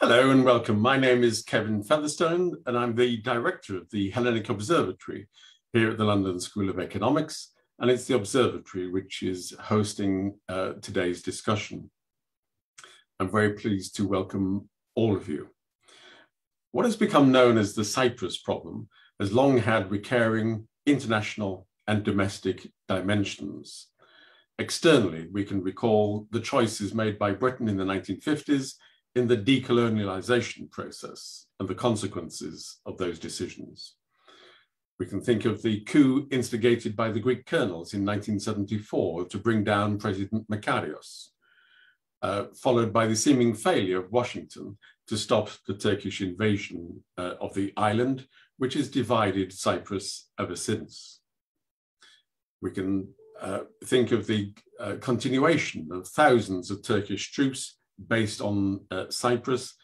Hello and welcome. My name is Kevin Featherstone and I'm the director of the Hellenic Observatory here at the London School of Economics, and it's the Observatory which is hosting today's discussion. I'm very pleased to welcome all of you. What has become known as the Cyprus Problem has long had recurring international and domestic dimensions. Externally, we can recall the choices made by Britain in the 1950s in the decolonialization process and the consequences of those decisions. We can think of the coup instigated by the Greek colonels in 1974 to bring down President Makarios, followed by the seeming failure of Washington to stop the Turkish invasion of the island, which has divided Cyprus ever since. We can think of the continuation of thousands of Turkish troops based on Cyprus,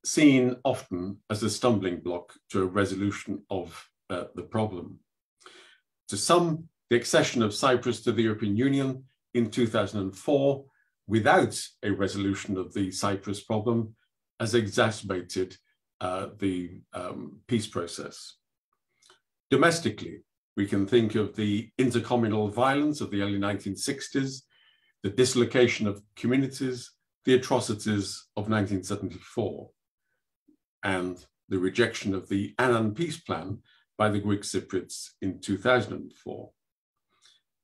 seen often as a stumbling block to a resolution of the problem. To some, the accession of Cyprus to the European Union in 2004, without a resolution of the Cyprus problem, has exacerbated the peace process. Domestically, we can think of the intercommunal violence of the early 1960s, the dislocation of communities, the atrocities of 1974, and the rejection of the Annan peace plan by the Greek Cypriots in 2004.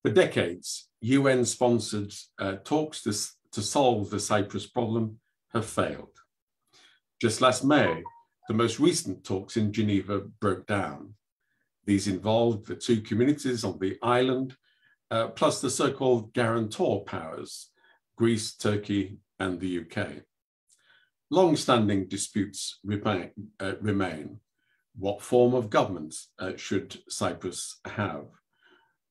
For decades, UN-sponsored talks to solve the Cyprus problem have failed. Just last May, the most recent talks in Geneva broke down. These involved the two communities on the island, plus the so-called guarantor powers, Greece, Turkey, and the UK. Long-standing disputes remain. What form of government should Cyprus have?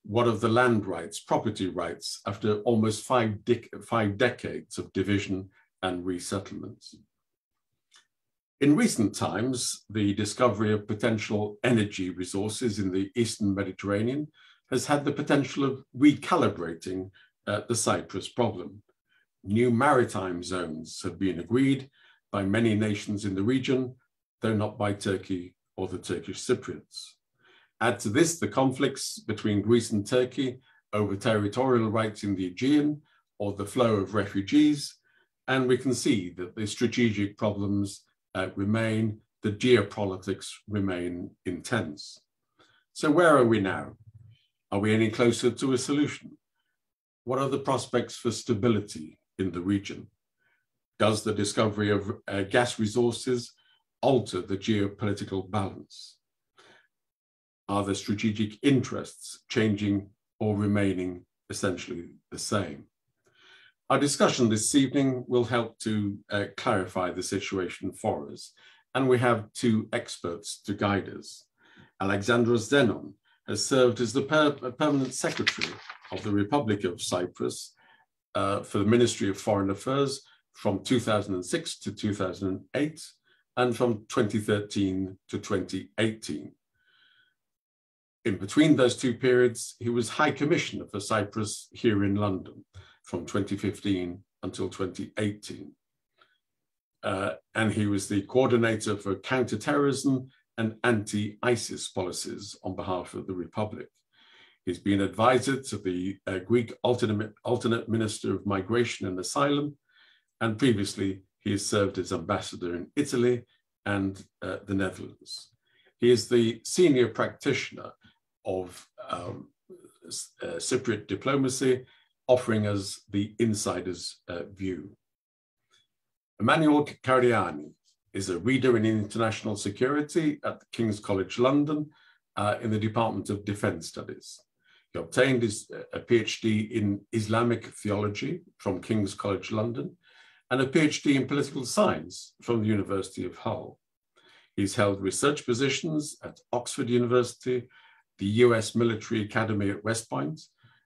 What of the land rights, property rights, after almost five decades of division and resettlement? In recent times, the discovery of potential energy resources in the Eastern Mediterranean has had the potential of recalibrating the Cyprus problem. New maritime zones have been agreed by many nations in the region, though not by Turkey or the Turkish Cypriots. Add to this the conflicts between Greece and Turkey over territorial rights in the Aegean or the flow of refugees, and we can see that the strategic problems remain, the geopolitics remain intense. So where are we now? Are we any closer to a solution? What are the prospects for stability in the region? Does the discovery of gas resources alter the geopolitical balance? Are the strategic interests changing or remaining essentially the same? Our discussion this evening will help to clarify the situation for us, and we have two experts to guide us. Alexandros Zenon has served as the permanent secretary of the Republic of Cyprus for the Ministry of Foreign Affairs from 2006 to 2008 and from 2013 to 2018. In between those two periods, he was High Commissioner for Cyprus here in London from 2015 until 2018. And he was the coordinator for counterterrorism and anti-ISIS policies on behalf of the Republic. He's been advisor to the Greek alternate Minister of Migration and Asylum, and previously he has served as ambassador in Italy and the Netherlands. He is the senior practitioner of Cypriot diplomacy, offering us the insider's view. Emmanuel Karagiannis is a reader in international security at King's College London in the Department of Defence Studies. He obtained a PhD in Islamic theology from King's College London and a PhD in political science from the University of Hull. He's held research positions at Oxford University, the US Military Academy at West Point,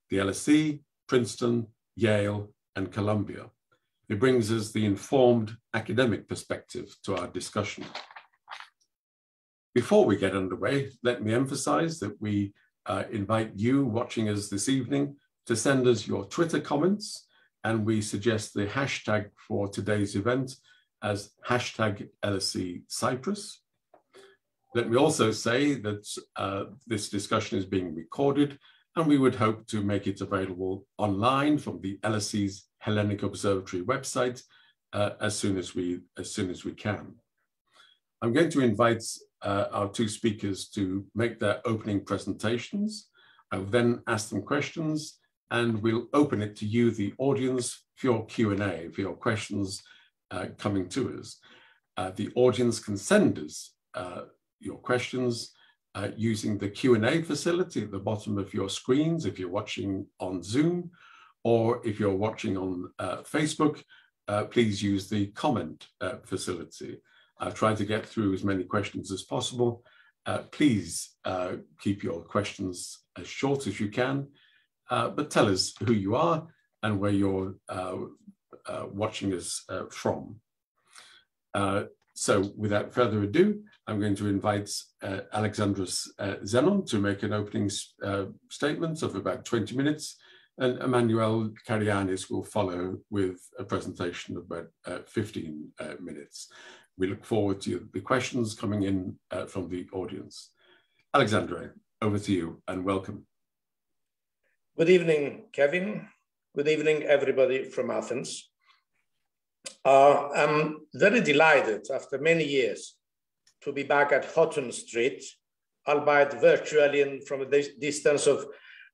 the LSE, Princeton, Yale, and Columbia. It brings us the informed academic perspective to our discussion. Before we get underway, let me emphasize that we invite you watching us this evening to send us your Twitter comments, and we suggest the hashtag for today's event as #LSE Cyprus. Let me also say that this discussion is being recorded, and we would hope to make it available online from the LSE's Hellenic Observatory website as soon as we can. I'm going to invite our two speakers to make their opening presentations. I will then ask them questions, and we'll open it to you, the audience, for your Q&A, for your questions coming to us. The audience can send us your questions using the Q&A facility at the bottom of your screens if you're watching on Zoom, or if you're watching on Facebook, please use the comment facility. I'll try to get through as many questions as possible. Please keep your questions as short as you can, but tell us who you are and where you're watching us from. So without further ado, I'm going to invite Alexandros Zenon to make an opening statement of about 20 minutes, and Emmanuel Karagiannis will follow with a presentation of about 15 minutes. We look forward to the questions coming in from the audience. Alexandre, over to you and welcome. Good evening, Kevin. Good evening, everybody from Athens. I'm very delighted after many years to be back at Houghton Street, albeit virtually and from a distance of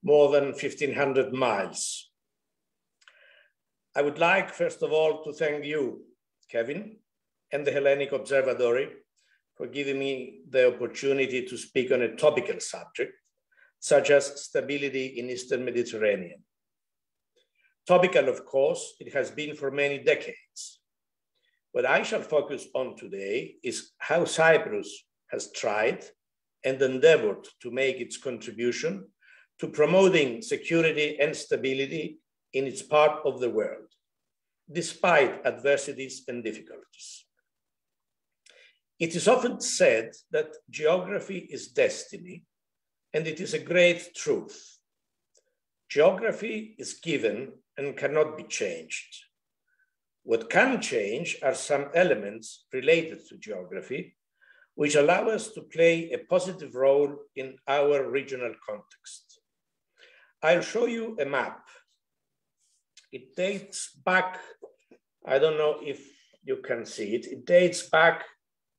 more than 1,500 miles. I would like, first of all, to thank you, Kevin, and the Hellenic Observatory for giving me the opportunity to speak on a topical subject, such as stability in Eastern Mediterranean. Topical, of course, it has been for many decades. What I shall focus on today is how Cyprus has tried and endeavored to make its contribution to promoting security and stability in its part of the world, despite adversities and difficulties. It is often said that geography is destiny, and it is a great truth. Geography is given and cannot be changed. What can change are some elements related to geography, which allow us to play a positive role in our regional context. I'll show you a map. It dates back, I don't know if you can see it, it dates back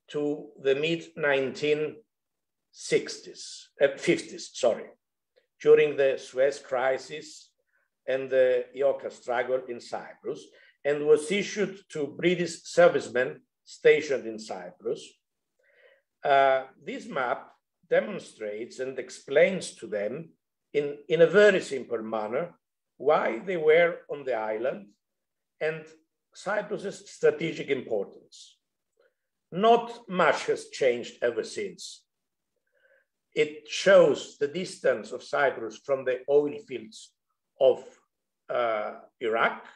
to the mid-50s, during the Suez Crisis and the Ioka struggle in Cyprus, and was issued to British servicemen stationed in Cyprus. This map demonstrates and explains to them in a very simple manner why they were on the island and Cyprus's strategic importance. Not much has changed ever since. It shows the distance of Cyprus from the oil fields of Iraq,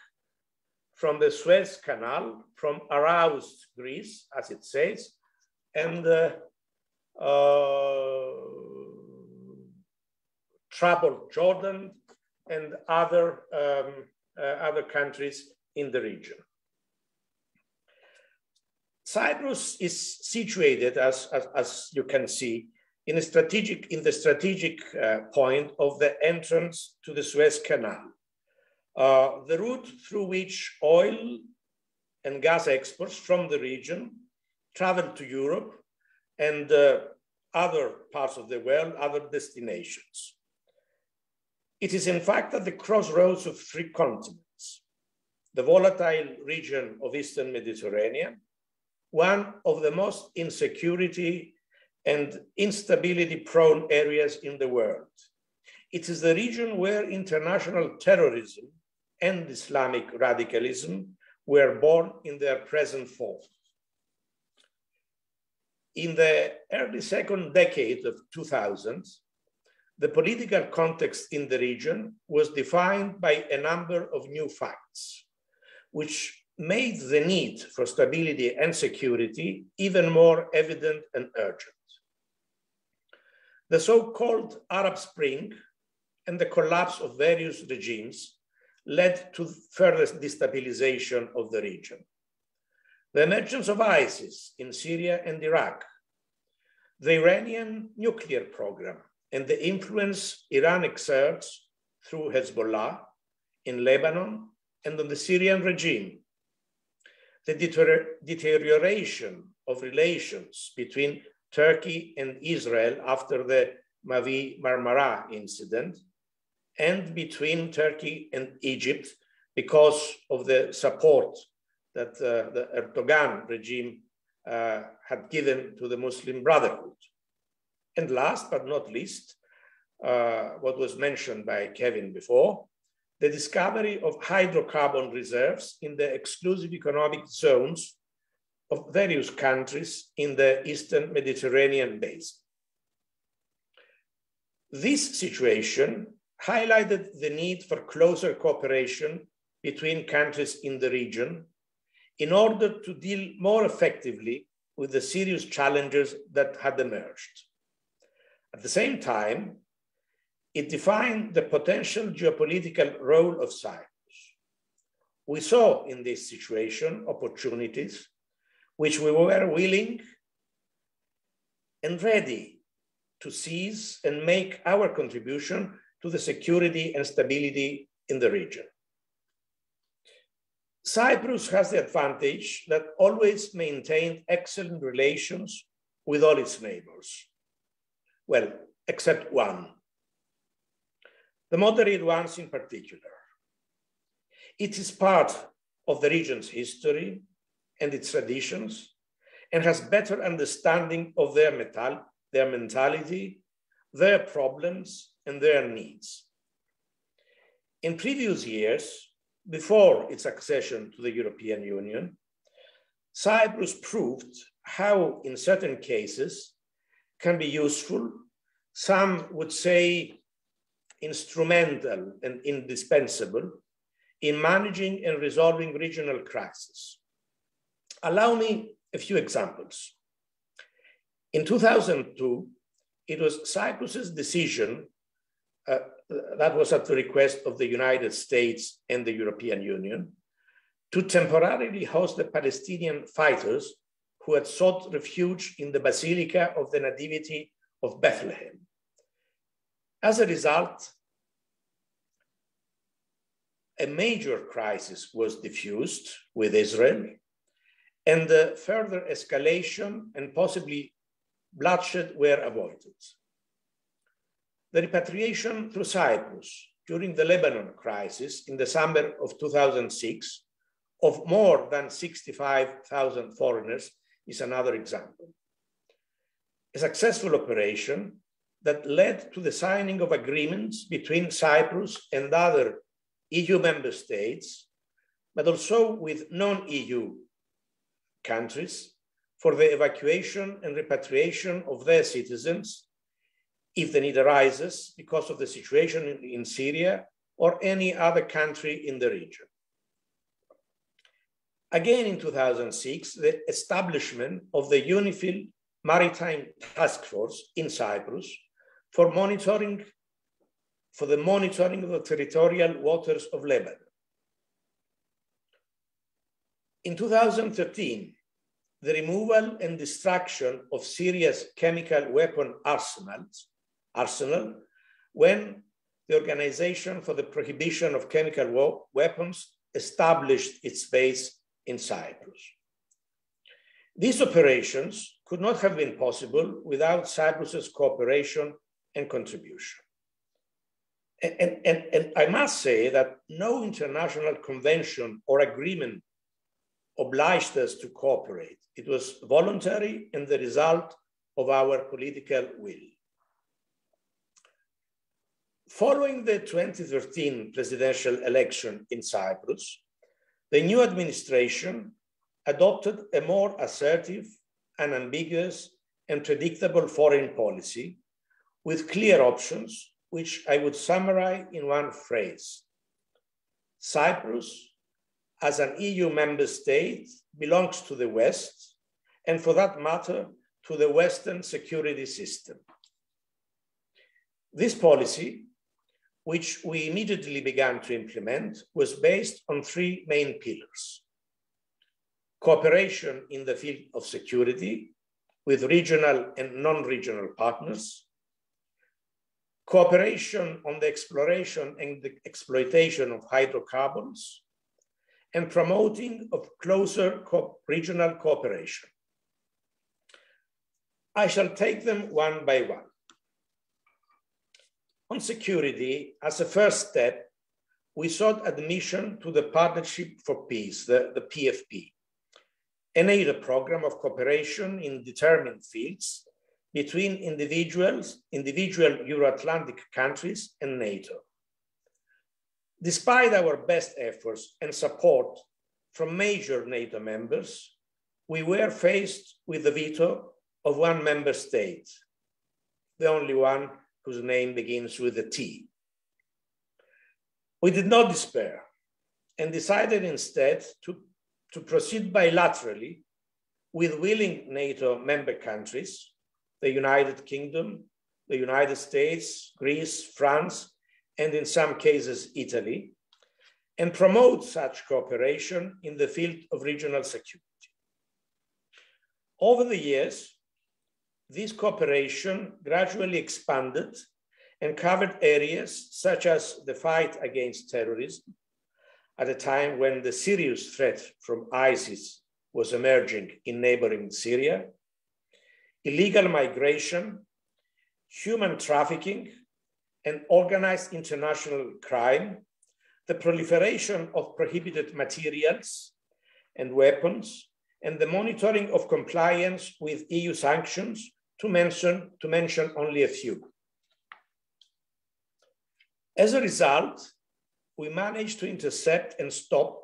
from the Suez Canal, from aroused Greece, as it says, and troubled Jordan and other countries in the region. Cyprus is situated, as you can see, in the strategic point of the entrance to the Suez Canal, the route through which oil and gas exports from the region travel to Europe and other parts of the world, other destinations. It is in fact at the crossroads of three continents: the volatile region of Eastern Mediterranean, one of the most insecurity and instability-prone areas in the world. It is the region where international terrorism and Islamic radicalism were born in their present form. In the early second decade of 2000, the political context in the region was defined by a number of new facts, which made the need for stability and security even more evident and urgent. The so-called Arab Spring and the collapse of various regimes led to further destabilization of the region. the emergence of ISIS in Syria and Iraq, the Iranian nuclear program, and the influence Iran exerts through Hezbollah in Lebanon and on the Syrian regime, the deterioration of relations between Turkey and Israel after the Mavi Marmara incident, and between Turkey and Egypt because of the support that the Erdogan regime had given to the Muslim Brotherhood. And last but not least, what was mentioned by Kevin before, the discovery of hydrocarbon reserves in the exclusive economic zones of various countries in the Eastern Mediterranean basin. This situation highlighted the need for closer cooperation between countries in the region in order to deal more effectively with the serious challenges that had emerged. At the same time, it defined the potential geopolitical role of Cyprus. We saw in this situation opportunities which we were willing and ready to seize and make our contribution to the security and stability in the region. Cyprus has the advantage that always maintained excellent relations with all its neighbors. Well, except one, the moderate ones in particular. It is part of the region's history and its traditions and has better understanding of their mentality, their problems, and their needs. In previous years, before its accession to the European Union, Cyprus proved how, in certain cases, can be useful, some would say instrumental and indispensable, in managing and resolving regional crises. Allow me a few examples. In 2002, it was Cyprus's decision that was at the request of the United States and the European Union to temporarily host the Palestinian fighters who had sought refuge in the Basilica of the Nativity of Bethlehem. As a result, a major crisis was diffused with Israel, and the further escalation and possibly bloodshed were avoided. The repatriation through Cyprus during the Lebanon crisis in the summer of 2006 of more than 65,000 foreigners is another example. A successful operation that led to the signing of agreements between Cyprus and other EU member states, but also with non-EU countries for the evacuation and repatriation of their citizens if the need arises because of the situation in Syria or any other country in the region. Again, in 2006, the establishment of the UNIFIL Maritime Task Force in Cyprus for the monitoring of the territorial waters of Lebanon. In 2013, the removal and destruction of Syria's chemical weapon arsenal, when the Organization for the Prohibition of Chemical Weapons established its base in Cyprus. These operations could not have been possible without Cyprus's cooperation and contribution. And I must say that no international convention or agreement obliged us to cooperate. It was voluntary and the result of our political will. Following the 2013 presidential election in Cyprus, the new administration adopted a more assertive, unambiguous, and predictable foreign policy with clear options, which I would summarize in one phrase. Cyprus, as an EU member state, belongs to the West, and for that matter, to the Western security system. This policy, which we immediately began to implement, was based on three main pillars: cooperation in the field of security with regional and non-regional partners, cooperation on the exploration and the exploitation of hydrocarbons, and promoting of closer regional cooperation. I shall take them one by one. On security, as a first step, we sought admission to the Partnership for Peace, the PFP, a NATO program of cooperation in determined fields between individual Euro-Atlantic countries and NATO. Despite our best efforts and support from major NATO members, we were faced with the veto of one member state, the only one whose name begins with a T. We did not despair and decided instead to proceed bilaterally with willing NATO member countries, the United Kingdom, the United States, Greece, France, and in some cases, Italy, and promote such cooperation in the field of regional security. Over the years, this cooperation gradually expanded and covered areas such as the fight against terrorism, at a time when the serious threat from ISIS was emerging in neighboring Syria, illegal migration, human trafficking, and organized international crime, the proliferation of prohibited materials and weapons, and the monitoring of compliance with EU sanctions, to mention only a few. As a result, we managed to intercept and stop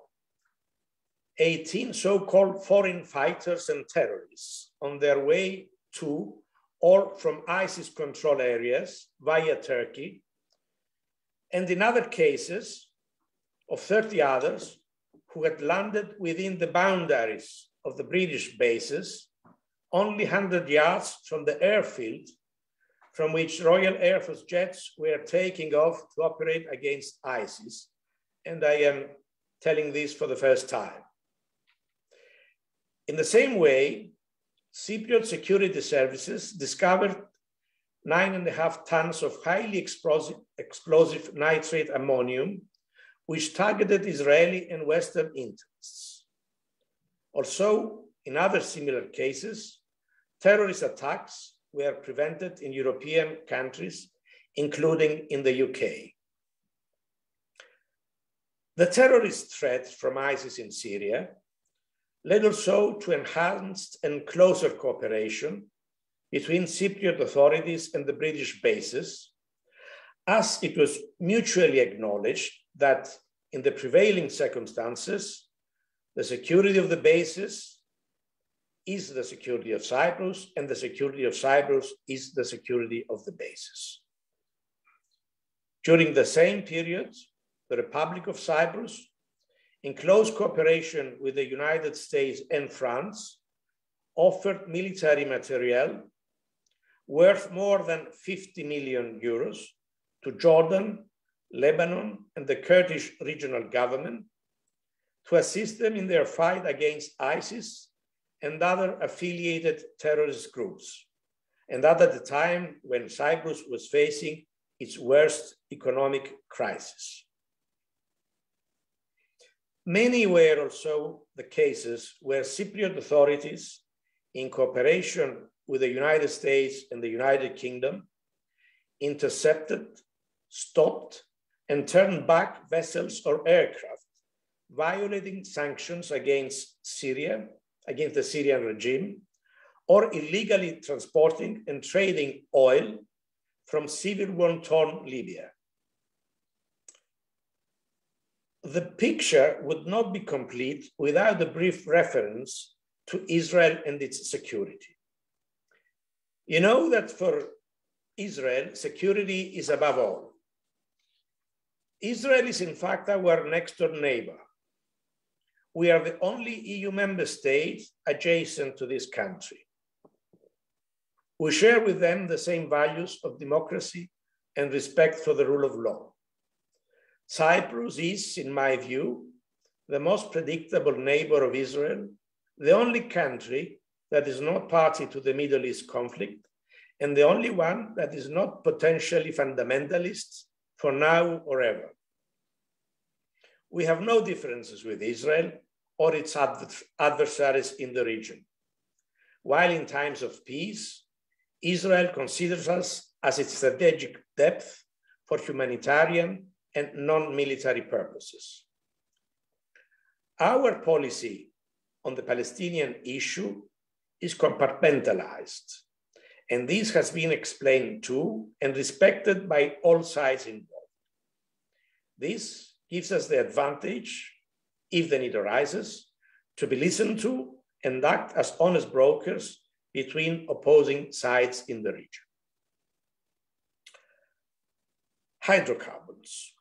18 so-called foreign fighters and terrorists on their way to or from ISIS control areas via Turkey, and in other cases of 30 others who had landed within the boundaries of the British bases, only 100 yards from the airfield from which Royal Air Force jets were taking off to operate against ISIS. And I am telling this for the first time. In the same way, Cypriot security services discovered 9.5 tons of highly explosive nitrate ammonium, which targeted Israeli and Western interests. Also, in other similar cases, terrorist attacks were prevented in European countries, including in the UK. The terrorist threat from ISIS in Syria led also to enhanced and closer cooperation between Cypriot authorities and the British bases, as it was mutually acknowledged that in the prevailing circumstances, the security of the bases is the security of Cyprus, and the security of Cyprus is the security of the bases. During the same period, the Republic of Cyprus, in close cooperation with the United States and France, offered military materiel worth more than 50 million euros to Jordan, Lebanon, and the Kurdish regional government to assist them in their fight against ISIS and other affiliated terrorist groups, and that at the time when Cyprus was facing its worst economic crisis. Many were also the cases where Cypriot authorities, in cooperation with the United States and the United Kingdom, intercepted, stopped, and turned back vessels or aircraft, violating sanctions against Syria, against the Syrian regime, or illegally transporting and trading oil from civil war-torn Libya. The picture would not be complete without a brief reference to Israel and its security. You know that for Israel, security is above all. Israel is in fact our next door neighbor. We are the only EU member state adjacent to this country. We share with them the same values of democracy and respect for the rule of law. Cyprus is, in my view, the most predictable neighbor of Israel, the only country that is not party to the Middle East conflict, and the only one that is not potentially fundamentalist for now or ever. We have no differences with Israel or its adversaries in the region. While in times of peace, Israel considers us as its strategic depth for humanitarian and non-military purposes. Our policy on the Palestinian issue is compartmentalized, and this has been explained to and respected by all sides involved. This gives us the advantage, if the need arises, to be listened to and act as honest brokers between opposing sides in the region. Hydrocarbons.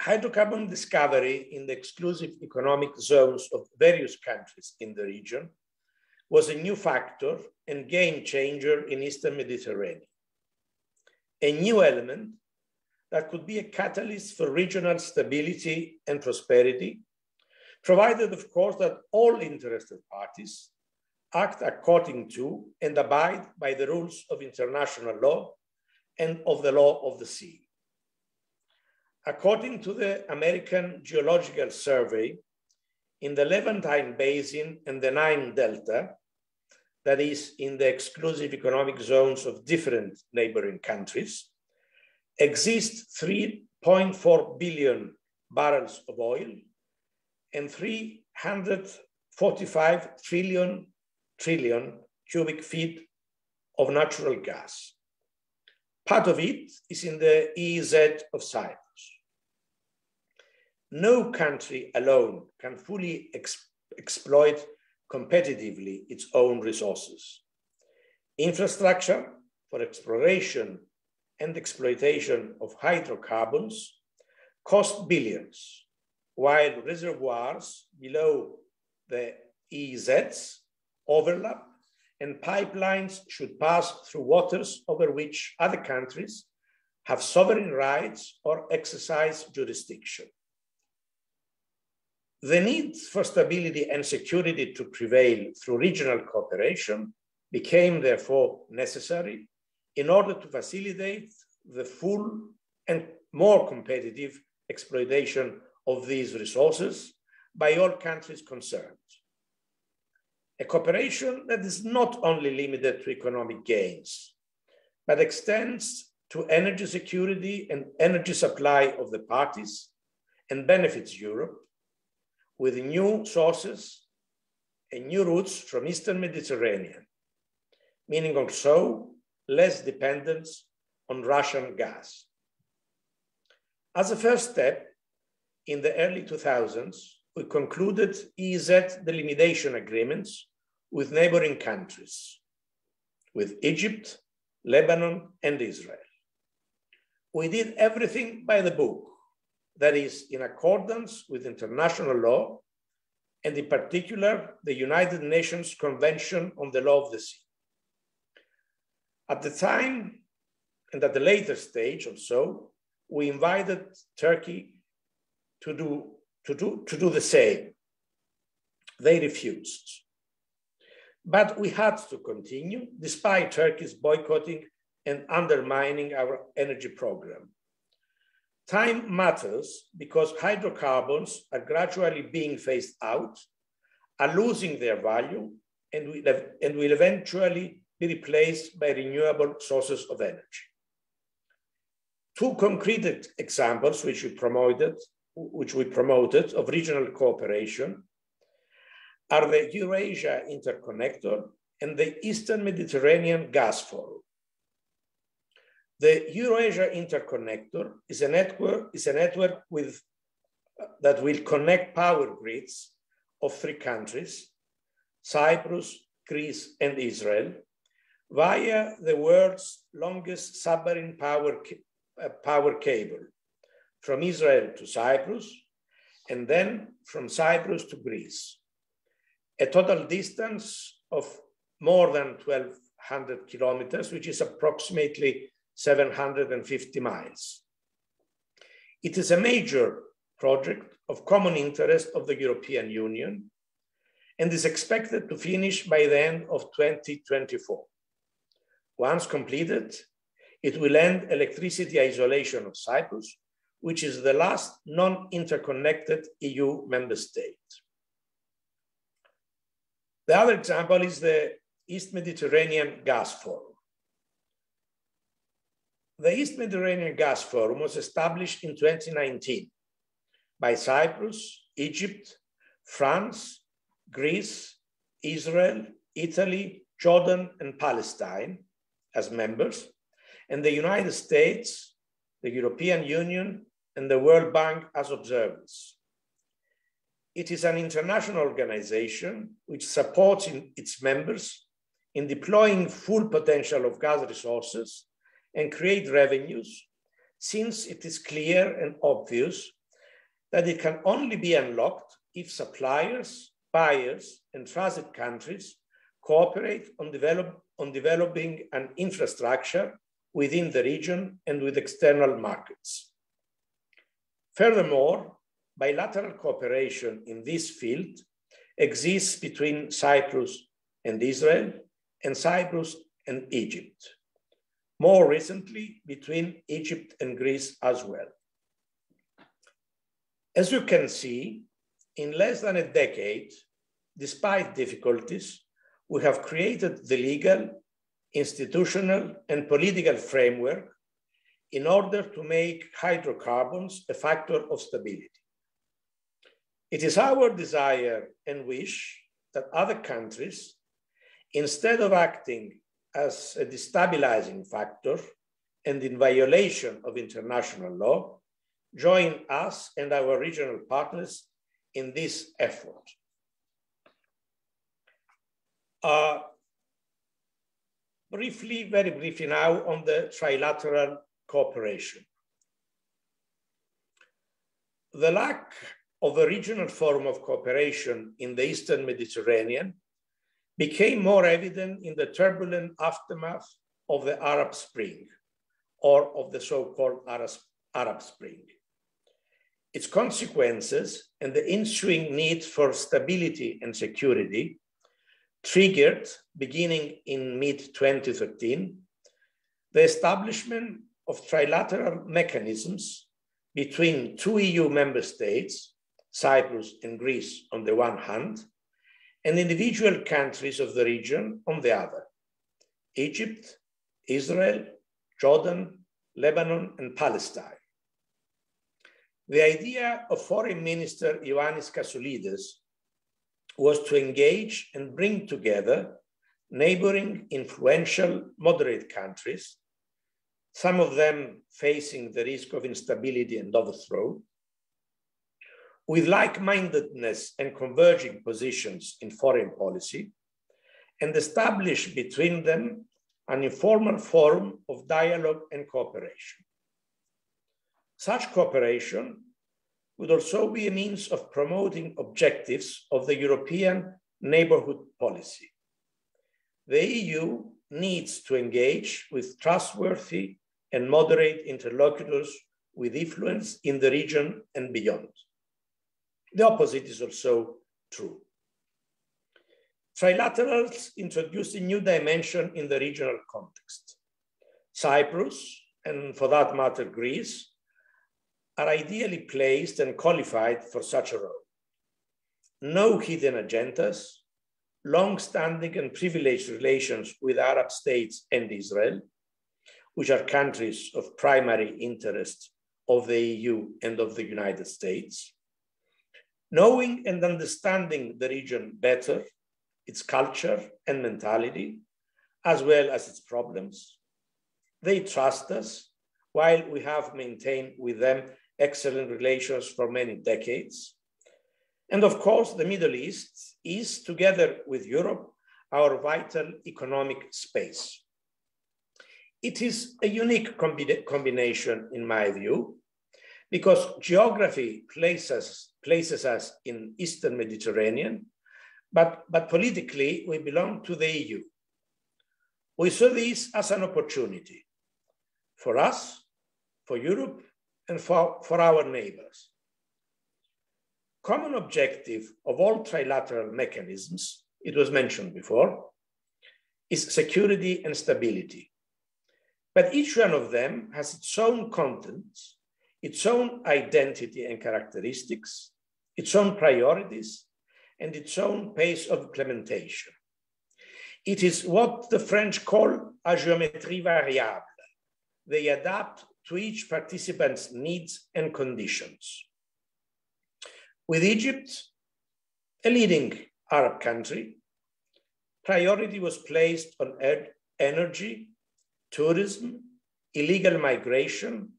Hydrocarbon discovery in the exclusive economic zones of various countries in the region was a new factor and game changer in Eastern Mediterranean. A new element that could be a catalyst for regional stability and prosperity, provided, of course, that all interested parties act according to and abide by the rules of international law and of the law of the sea. According to the American Geological Survey, in the Levantine Basin and the Nile Delta, that is, in the exclusive economic zones of different neighboring countries, exist 3.4 billion barrels of oil and 345 trillion cubic feet of natural gas. Part of it is in the EEZ of Cyprus. No country alone can fully exploit competitively its own resources. Infrastructure for exploration and exploitation of hydrocarbons cost billions, while reservoirs below the EEZs overlap and pipelines should pass through waters over which other countries have sovereign rights or exercise jurisdiction. The need for stability and security to prevail through regional cooperation became therefore necessary in order to facilitate the full and more competitive exploitation of these resources by all countries concerned. A cooperation that is not only limited to economic gains, but extends to energy security and energy supply of the parties and benefits Europe with new sources and new routes from Eastern Mediterranean, meaning also less dependence on Russian gas. As a first step, in the early 2000s, we concluded EEZ delimitation agreements with neighboring countries, with Egypt, Lebanon, and Israel. We did everything by the book, that is, in accordance with international law, and in particular, the United Nations Convention on the Law of the Sea. At the time, and at the later stage also, we invited Turkey to do the same. They refused. But we had to continue, despite Turkey's boycotting and undermining our energy program. Time matters because hydrocarbons are gradually being phased out, are losing their value, and will eventually be replaced by renewable sources of energy. Two concrete examples which we promoted of regional cooperation are the Eurasia Interconnector and the Eastern Mediterranean Gas Forum. The Eurasia Interconnector is a network that will connect power grids of three countries, Cyprus, Greece, and Israel, via the world's longest submarine power cable from Israel to Cyprus, and then from Cyprus to Greece, a total distance of more than 1,200 kilometers, which is approximately 750 miles. It is a major project of common interest of the European Union, and is expected to finish by the end of 2024. Once completed, it will end electricity isolation of Cyprus, which is the last non-interconnected EU member state. The other example is the East Mediterranean Gas Forum. The East Mediterranean Gas Forum was established in 2019 by Cyprus, Egypt, France, Greece, Israel, Italy, Jordan, and Palestine as members, and the United States, the European Union, and the World Bank as observers. It is an international organization which supports its members in deploying full potential of gas resources and create revenues, since it is clear and obvious that it can only be unlocked if suppliers, buyers, and transit countries cooperate on developing an infrastructure within the region and with external markets. Furthermore, bilateral cooperation in this field exists between Cyprus and Israel, and Cyprus and Egypt. More recently, between Egypt and Greece as well. As you can see, in less than a decade, despite difficulties, we have created the legal, institutional, and political framework in order to make hydrocarbons a factor of stability. It is our desire and wish that other countries, instead of acting as a destabilizing factor and in violation of international law, join us and our regional partners in this effort. Very briefly now on the trilateral cooperation. The lack of a regional forum of cooperation in the Eastern Mediterranean became more evident in the turbulent aftermath of the Arab Spring, or of the so-called Arab Spring. Its consequences and the ensuing need for stability and security triggered, beginning in mid-2013, the establishment of trilateral mechanisms between two EU member states, Cyprus and Greece on the one hand, and individual countries of the region on the other, Egypt, Israel, Jordan, Lebanon, and Palestine. The idea of Foreign Minister Ioannis Kasoulides was to engage and bring together neighboring influential moderate countries, some of them facing the risk of instability and overthrow, with like-mindedness and converging positions in foreign policy, and establish between them an informal forum of dialogue and cooperation. Such cooperation would also be a means of promoting objectives of the European neighbourhood policy. The EU needs to engage with trustworthy and moderate interlocutors with influence in the region and beyond. The opposite is also true. Trilaterals introduced a new dimension in the regional context. Cyprus, and for that matter, Greece, are ideally placed and qualified for such a role. No hidden agendas, long-standing and privileged relations with Arab states and Israel, which are countries of primary interest of the EU and of the United States. Knowing and understanding the region better, its culture and mentality, as well as its problems. They trust us, while we have maintained with them excellent relations for many decades. And of course, the Middle East is, together with Europe, our vital economic space. It is a unique combination, in my view, because geography places us in Eastern Mediterranean, but politically we belong to the EU. We saw this as an opportunity for us, for Europe, and for our neighbors. common objective of all trilateral mechanisms, it was mentioned before, is security and stability. But each one of them has its own contents, its own identity and characteristics, its own priorities, and its own pace of implementation. It is what the French call a géométrie variable. They adapt to each participant's needs and conditions. With Egypt, a leading Arab country, priority was placed on energy, tourism, illegal migration,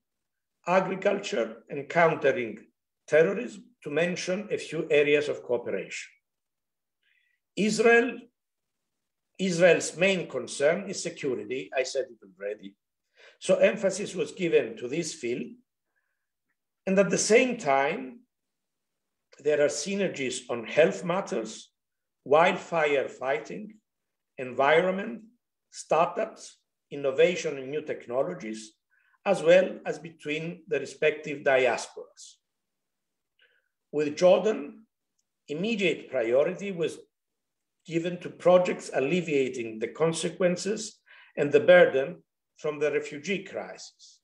agriculture, and countering terrorism, to mention a few areas of cooperation. Israel's main concern is security, I said it already, so emphasis was given to this field, and at the same time, there are synergies on health matters, wildfire fighting, environment, startups, innovation and new technologies, as well as between the respective diasporas. With Jordan, immediate priority was given to projects alleviating the consequences and the burden from the refugee crisis,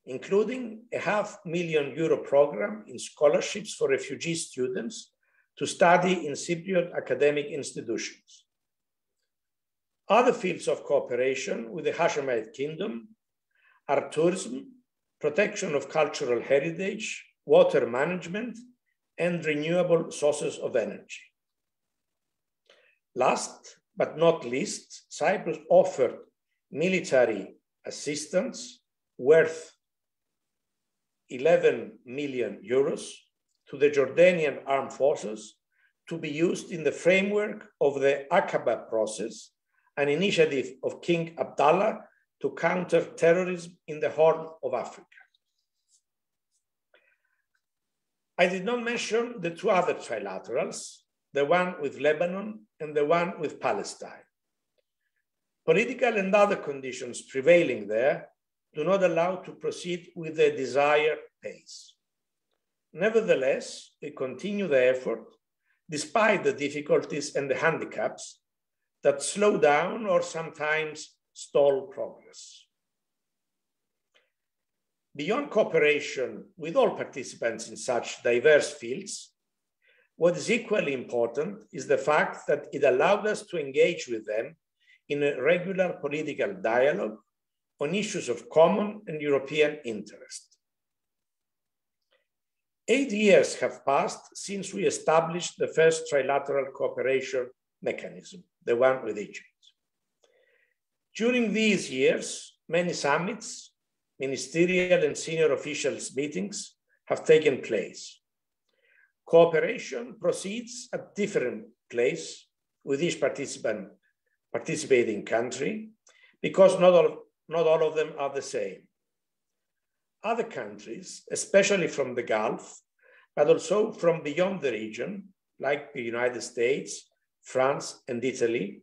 including a €500,000 program in scholarships for refugee students to study in Cypriot academic institutions. Other fields of cooperation with the Hashemite Kingdom are tourism, protection of cultural heritage, water management, and renewable sources of energy. Last but not least, Cyprus offered military assistance worth €11 million to the Jordanian armed forces to be used in the framework of the Aqaba process, an initiative of King Abdallah to counter terrorism in the Horn of Africa. I did not mention the two other trilaterals, the one with Lebanon and the one with Palestine. Political and other conditions prevailing there do not allow to proceed with the desired pace. Nevertheless, we continue the effort despite the difficulties and the handicaps that slow down or sometimes stall progress. Beyond cooperation with all participants in such diverse fields, what is equally important is the fact that it allowed us to engage with them in a regular political dialogue on issues of common and European interest. 8 years have passed since we established the first trilateral cooperation mechanism, the one with Egypt. During these years, many summits, ministerial and senior officials meetings have taken place. Cooperation proceeds at different pace with each participating country because not all of them are the same. Other countries, especially from the Gulf, but also from beyond the region, like the United States, France, and Italy,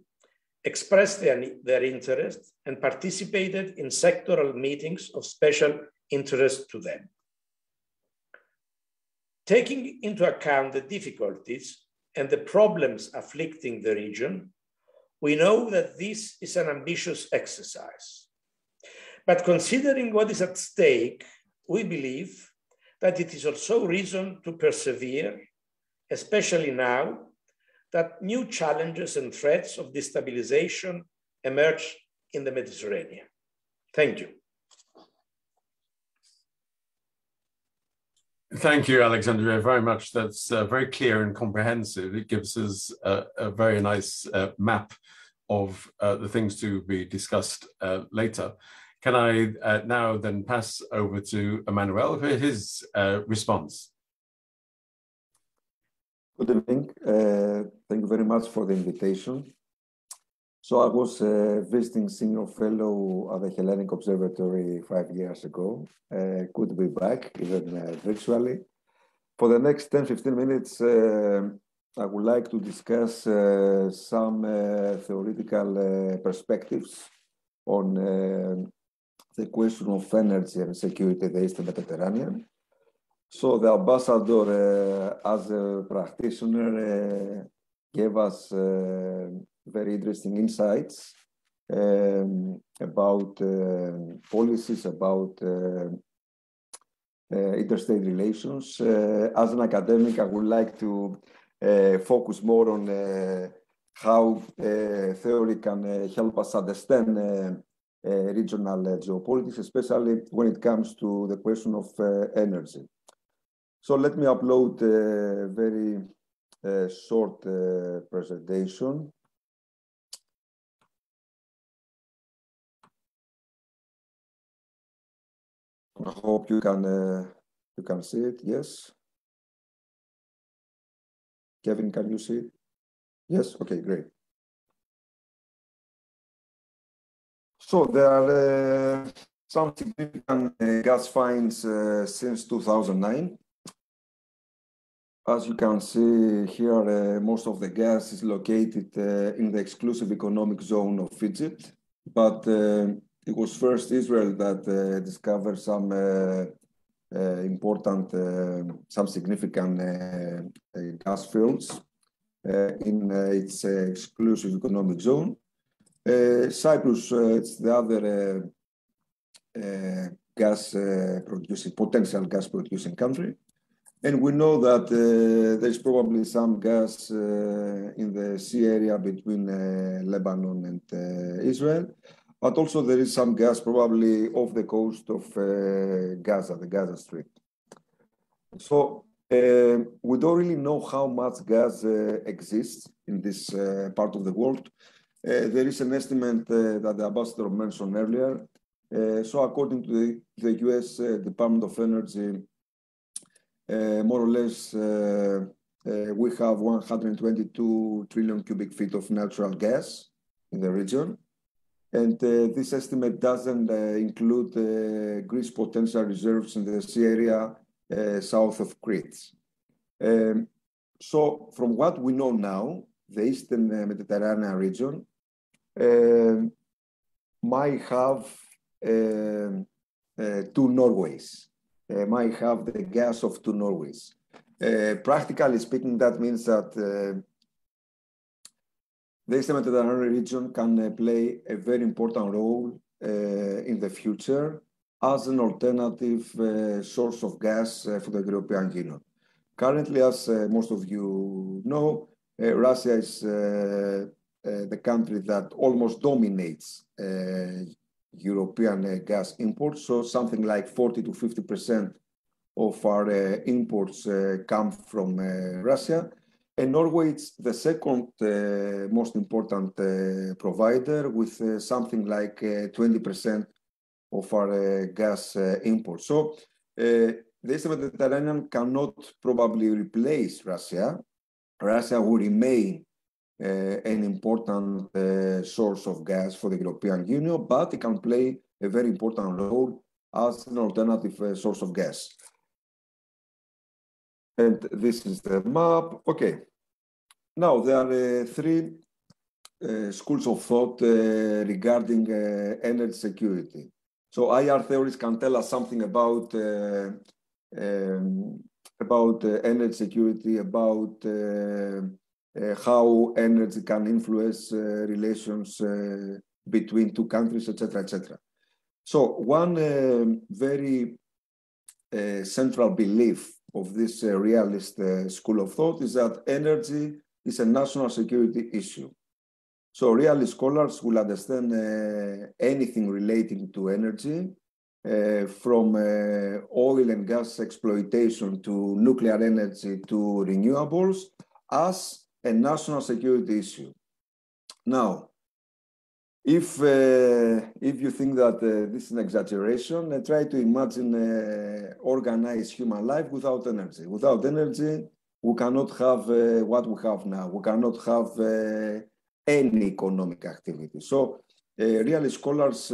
expressed their interest and participated in sectoral meetings of special interest to them. Taking into account the difficulties and the problems afflicting the region, we know that this is an ambitious exercise. But considering what is at stake, we believe that it is also reason to persevere, especially now that new challenges and threats of destabilization emerge in the Mediterranean. Thank you. Thank you, Alexandros, very much. That's very clear and comprehensive. It gives us a very nice map of the things to be discussed later. Can I now then pass over to Emmanuel for his response? Good evening. Thank you very much for the invitation. So I was visiting senior fellow at the Hellenic Observatory 5 years ago. Good to be back, even virtually. For the next 10-15 minutes, I would like to discuss some theoretical perspectives on the question of energy and security in the Eastern Mediterranean. So the ambassador, as a practitioner, gave us very interesting insights about policies, about interstate relations. As an academic, I would like to focus more on how theory can help us understand regional geopolitics, especially when it comes to the question of energy. So let me upload a very short presentation. I hope you can see it. Yes. Kevin, can you see it? Yes. Okay. Great. So there are some significant gas finds since 2009. As you can see here, most of the gas is located in the exclusive economic zone of Egypt, but it was first Israel that discovered some important, some significant gas fields in its exclusive economic zone. Cyprus, it's the other potential gas producing country. And we know that there's probably some gas in the sea area between Lebanon and Israel, but also there is some gas probably off the coast of Gaza, the Gaza Strip. So we don't really know how much gas exists in this part of the world. There is an estimate that the ambassador mentioned earlier. So according to the US Department of Energy, more or less, we have 122 trillion cubic feet of natural gas in the region. And this estimate doesn't include Greece potential reserves in the sea area south of Crete. So from what we know now, the Eastern Mediterranean region might have two Norways. Might have the gas of two Norways. Practically speaking, that means that the Eastern Mediterranean region can play a very important role in the future as an alternative source of gas for the European Union. Currently, as most of you know, Russia is the country that almost dominates European gas imports, so something like 40 to 50% of our imports come from Russia. And Norway is the second most important provider with something like 20% of our gas imports. So the Eastern Mediterranean cannot probably replace Russia. Russia will remain an important source of gas for the European Union, but it can play a very important role as an alternative source of gas. And this is the map. Okay. Now, there are three schools of thought regarding energy security. So IR theories can tell us something about energy security, about how energy can influence relations between two countries, etc., etc. So one very central belief of this realist school of thought is that energy is a national security issue. So realist scholars will understand anything relating to energy, from oil and gas exploitation to nuclear energy to renewables, as a national security issue. Now, if you think that this is an exaggeration, try to imagine organized human life without energy. Without energy, we cannot have what we have now. We cannot have any economic activity. So realist scholars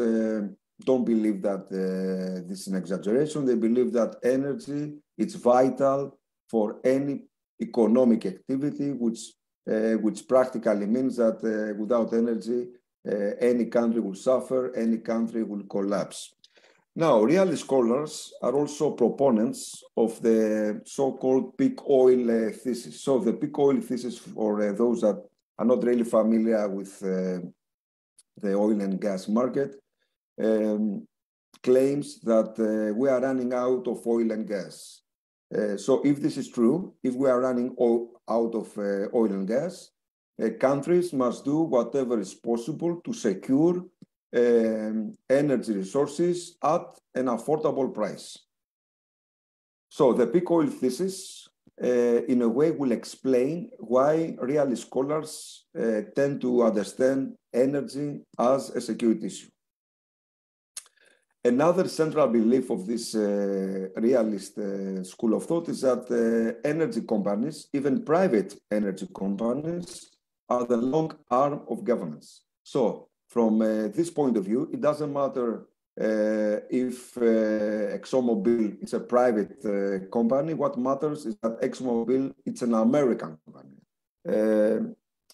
don't believe that this is an exaggeration. They believe that energy is vital for any economic activity, which practically means that without energy, any country will suffer, any country will collapse. Now, realist scholars are also proponents of the so-called peak oil thesis. So the peak oil thesis, for those that are not really familiar with the oil and gas market, claims that we are running out of oil and gas. So if this is true, if we are running out of oil and gas, countries must do whatever is possible to secure energy resources at an affordable price. So the peak oil thesis, in a way, will explain why realist scholars tend to understand energy as a security issue. Another central belief of this realist school of thought is that energy companies, even private energy companies, are the long arm of governance. So from this point of view, it doesn't matter if ExxonMobil is a private company. What matters is that ExxonMobil, it's an American company.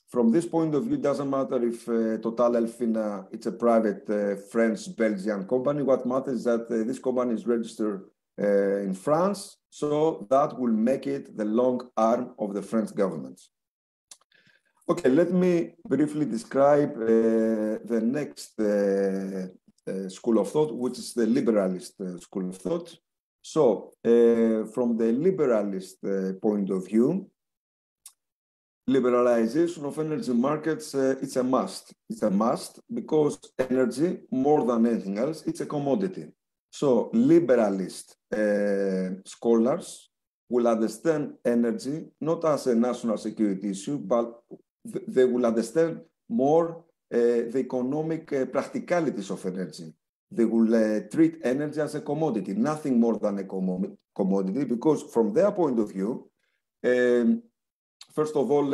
From this point of view, it doesn't matter if Total Elfina, it's a private French-Belgian company. What matters is that this company is registered in France, so that will make it the long arm of the French government. Okay, let me briefly describe the next school of thought, which is the liberalist school of thought. So, from the liberalist point of view, liberalization of energy markets, it's a must. It's a must because energy, more than anything else, it's a commodity. So liberalist scholars will understand energy not as a national security issue, but they will understand more the economic practicalities of energy. They will treat energy as a commodity, nothing more than a commodity, because from their point of view, first of all,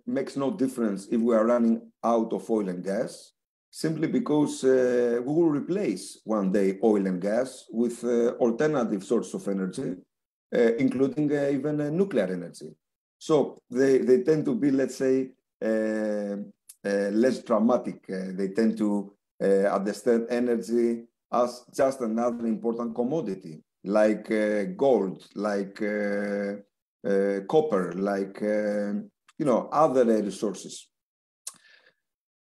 makes no difference if we are running out of oil and gas, simply because we will replace one day oil and gas with alternative sources of energy, including even nuclear energy. So they tend to be, let's say, less dramatic. They tend to understand energy as just another important commodity, like gold, like copper, like other resources.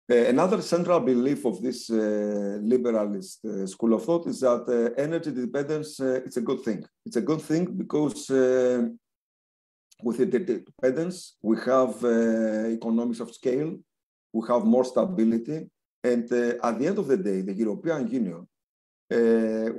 Another central belief of this liberalist school of thought is that energy dependence, it's a good thing. It's a good thing because with interdependence, we have economies of scale, we have more stability, and at the end of the day, the European Union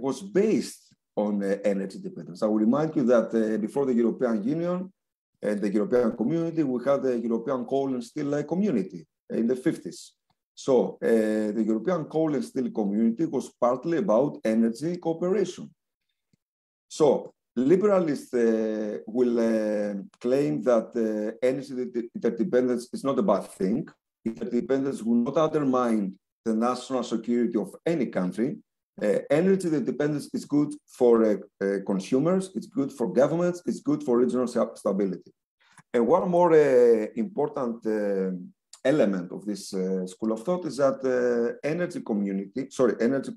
was based on energy dependence. I will remind you that before the European Union and the European community, we had the European coal and steel community in the 50s. So the European coal and steel community was partly about energy cooperation. So liberalists will claim that energy interdependence is not a bad thing. Interdependence will not undermine the national security of any country. Energy independence is good for consumers, it's good for governments, it's good for regional stability. And one more important element of this school of thought is that energy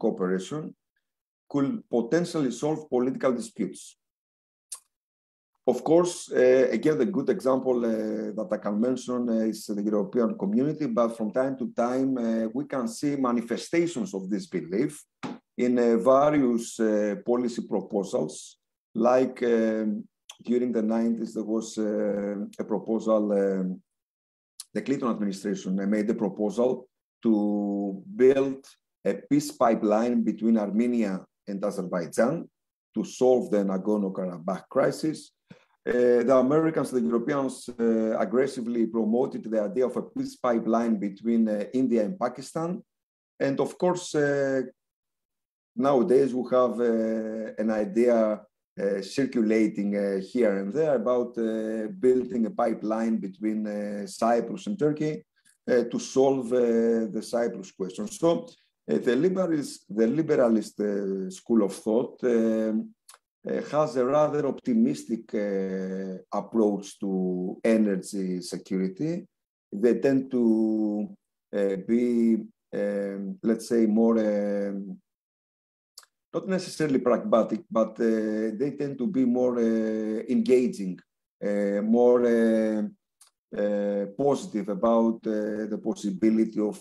cooperation could potentially solve political disputes. Of course, again, the good example that I can mention is the European community, but from time to time, we can see manifestations of this belief in various policy proposals, like during the 90s, there was a proposal, the Clinton administration made a proposal to build a peace pipeline between Armenia and Azerbaijan to solve the Nagorno-Karabakh crisis. The Americans, the Europeans aggressively promoted the idea of a peace pipeline between India and Pakistan. And of course, nowadays we have an idea circulating here and there about building a pipeline between Cyprus and Turkey to solve the Cyprus question. So the liberalist school of thought has a rather optimistic approach to energy security. They tend to be, let's say, more not necessarily pragmatic, but they tend to be more engaging, more positive about the possibility of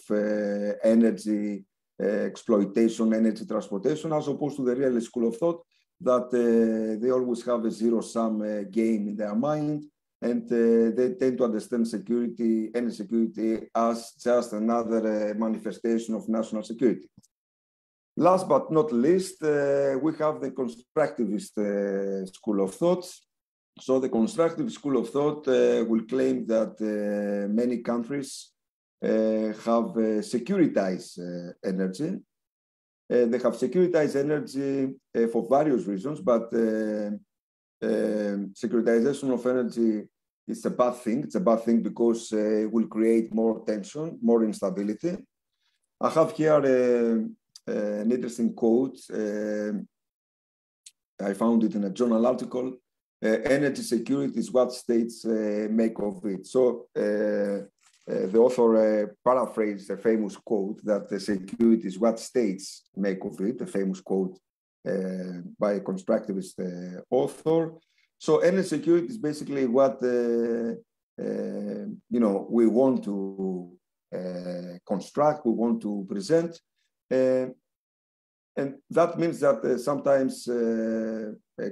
energy exploitation, energy transportation, as opposed to the realist school of thought that they always have a zero-sum game in their mind, and they tend to understand security, energy security, as just another manifestation of national security. Last but not least, we have the constructivist school of thought. So the constructive school of thought will claim that many countries have securitized energy. They have securitized energy for various reasons, but securitization of energy is a bad thing. It's a bad thing because it will create more tension, more instability. I have here an interesting quote. I found it in a journal article. Energy security is what states make of it. So the author paraphrased a famous quote that the security is what states make of it, a famous quote by a constructivist author. So energy security is basically what we want to construct, we want to present. And that means that sometimes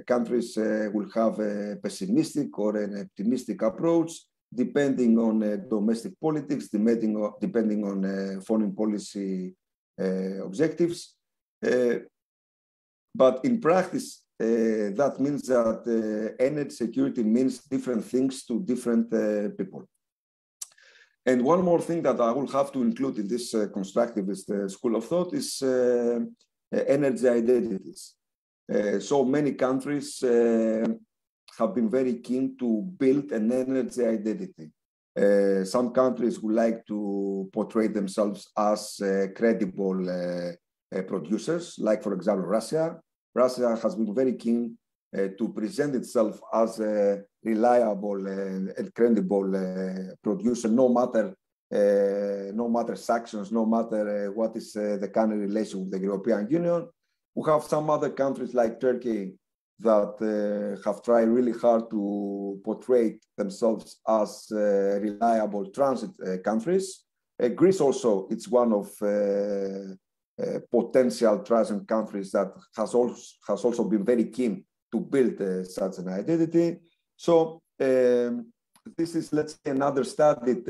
countries will have a pessimistic or an optimistic approach, depending on domestic politics, depending on foreign policy objectives. But in practice, that means that energy security means different things to different people. And one more thing that I will have to include in this constructivist school of thought is energy identities. So many countries have been very keen to build an energy identity. Some countries would like to portray themselves as credible producers, like, for example, Russia. Russia has been very keen to present itself as a reliable and credible producer, no matter sanctions, no matter what is the kind of relation with the European Union. We have some other countries like Turkey that have tried really hard to portray themselves as reliable transit countries. Greece also, it's one of potential transit countries that has also been very keen to build such an identity. So this is, let's say, another studied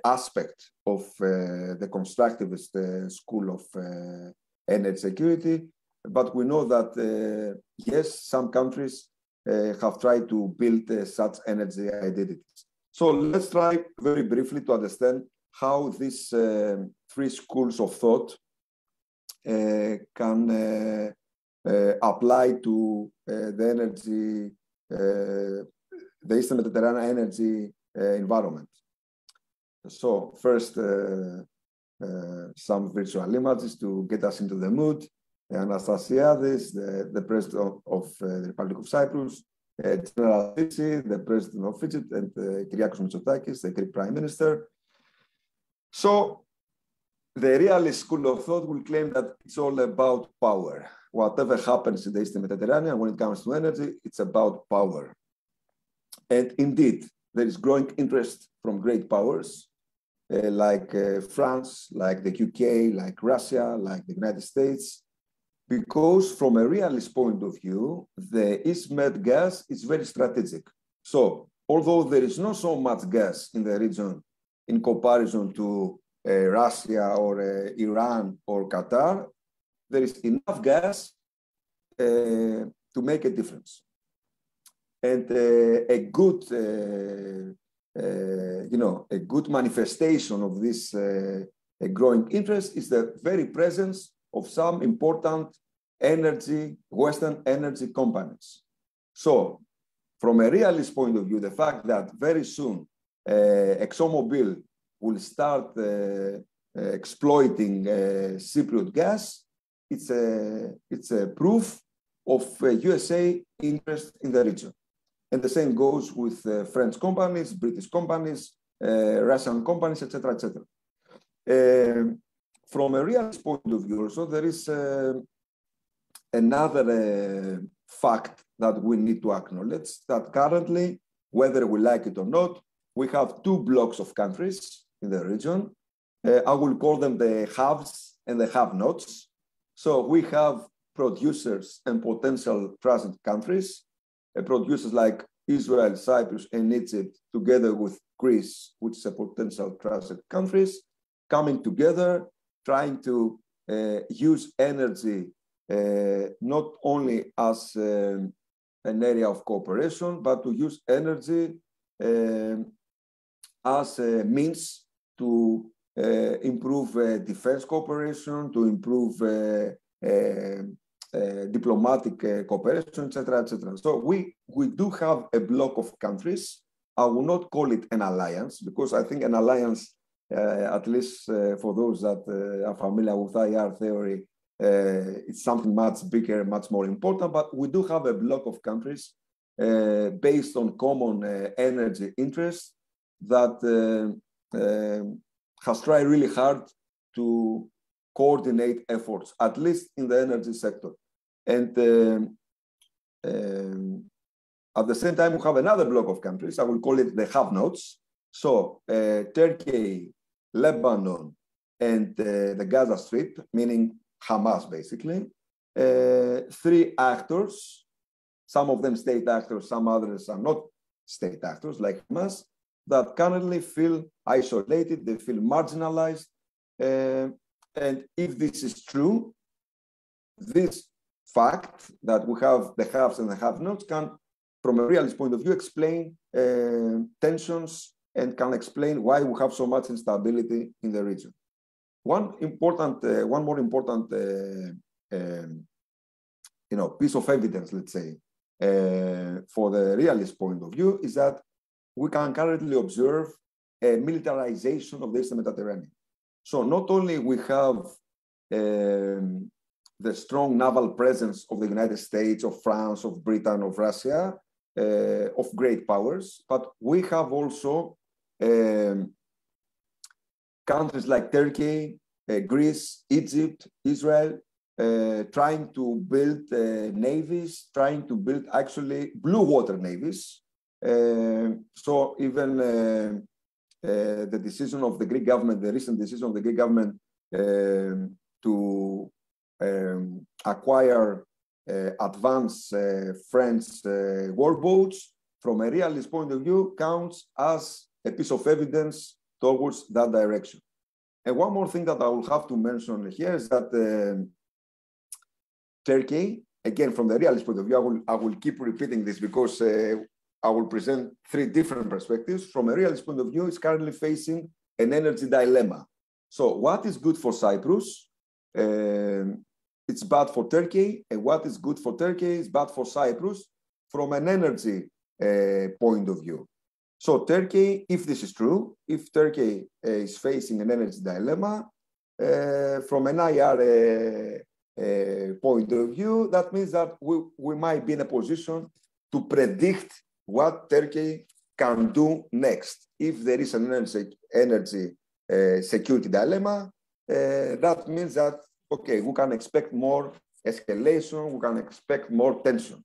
aspect of the constructivist school of energy security. But we know that, yes, some countries have tried to build such energy identities. So let's try very briefly to understand how these three schools of thought can apply to the energy, the Eastern Mediterranean energy environment. So first, some virtual images to get us into the mood. Anastasiadis, the president of the Republic of Cyprus, General Fitsi, the president of Egypt, and Kyriakos Mitsotakis, the Greek prime minister. So the realist school of thought will claim that it's all about power. Whatever happens in the Eastern Mediterranean when it comes to energy, it's about power. And indeed, there is growing interest from great powers like France, like the UK, like Russia, like the United States, because from a realist point of view, the East Med gas is very strategic. So although there is not so much gas in the region in comparison to Russia or Iran or Qatar, there is enough gas to make a difference. And a good manifestation of this growing interest is the very presence of some important Western energy companies. So from a realist point of view, the fact that very soon ExxonMobil will start exploiting Cypriot gas, it's a proof of USA interest in the region. And the same goes with French companies, British companies, Russian companies, etc., etc. From a realist point of view, also, there is another fact that we need to acknowledge, that currently, whether we like it or not, we have two blocks of countries in the region. I will call them the haves and the have-nots. So we have producers and potential transit countries, producers like Israel, Cyprus, and Egypt, together with Greece, which is a potential transit countries, coming together, trying to use energy not only as an area of cooperation, but to use energy as a means to improve defense cooperation, to improve diplomatic cooperation, etc., etc. So we do have a block of countries. I will not call it an alliance, because I think an alliance, at least for those that are familiar with IR theory, it's something much bigger, much more important. But we do have a block of countries based on common energy interests that has tried really hard to coordinate efforts, at least in the energy sector. And at the same time, we have another block of countries. I will call it the have-nots. So Turkey, Lebanon, and the Gaza Strip, meaning Hamas, basically. Three actors, some of them state actors, some others are not state actors, like Hamas, that currently feel isolated, they feel marginalized. And if this is true, this fact that we have the haves and the have-nots can, from a realist point of view, explain tensions and can explain why we have so much instability in the region. One more important piece of evidence, let's say, for the realist point of view is that we can currently observe a militarization of the Eastern Mediterranean. So not only we have the strong naval presence of the United States, of France, of Britain, of Russia, of great powers, but we have also countries like Turkey, Greece, Egypt, Israel, trying to build navies, trying to build actually blue water navies. So even the decision of the Greek government, the recent decision of the Greek government to acquire advanced French warboats, from a realist point of view, counts as a piece of evidence towards that direction. And one more thing that I will have to mention here is that Turkey, again, from the realist point of view, I will keep repeating this because I will present three different perspectives. From a realist point of view, it's currently facing an energy dilemma. So what is good for Cyprus? It's bad for Turkey, and what is good for Turkey is bad for Cyprus from an energy point of view. So Turkey, if this is true, if Turkey is facing an energy dilemma, from an IR point of view, that means that we might be in a position to predict what Turkey can do next. If there is an energy security dilemma, that means that, okay, we can expect more escalation, we can expect more tension.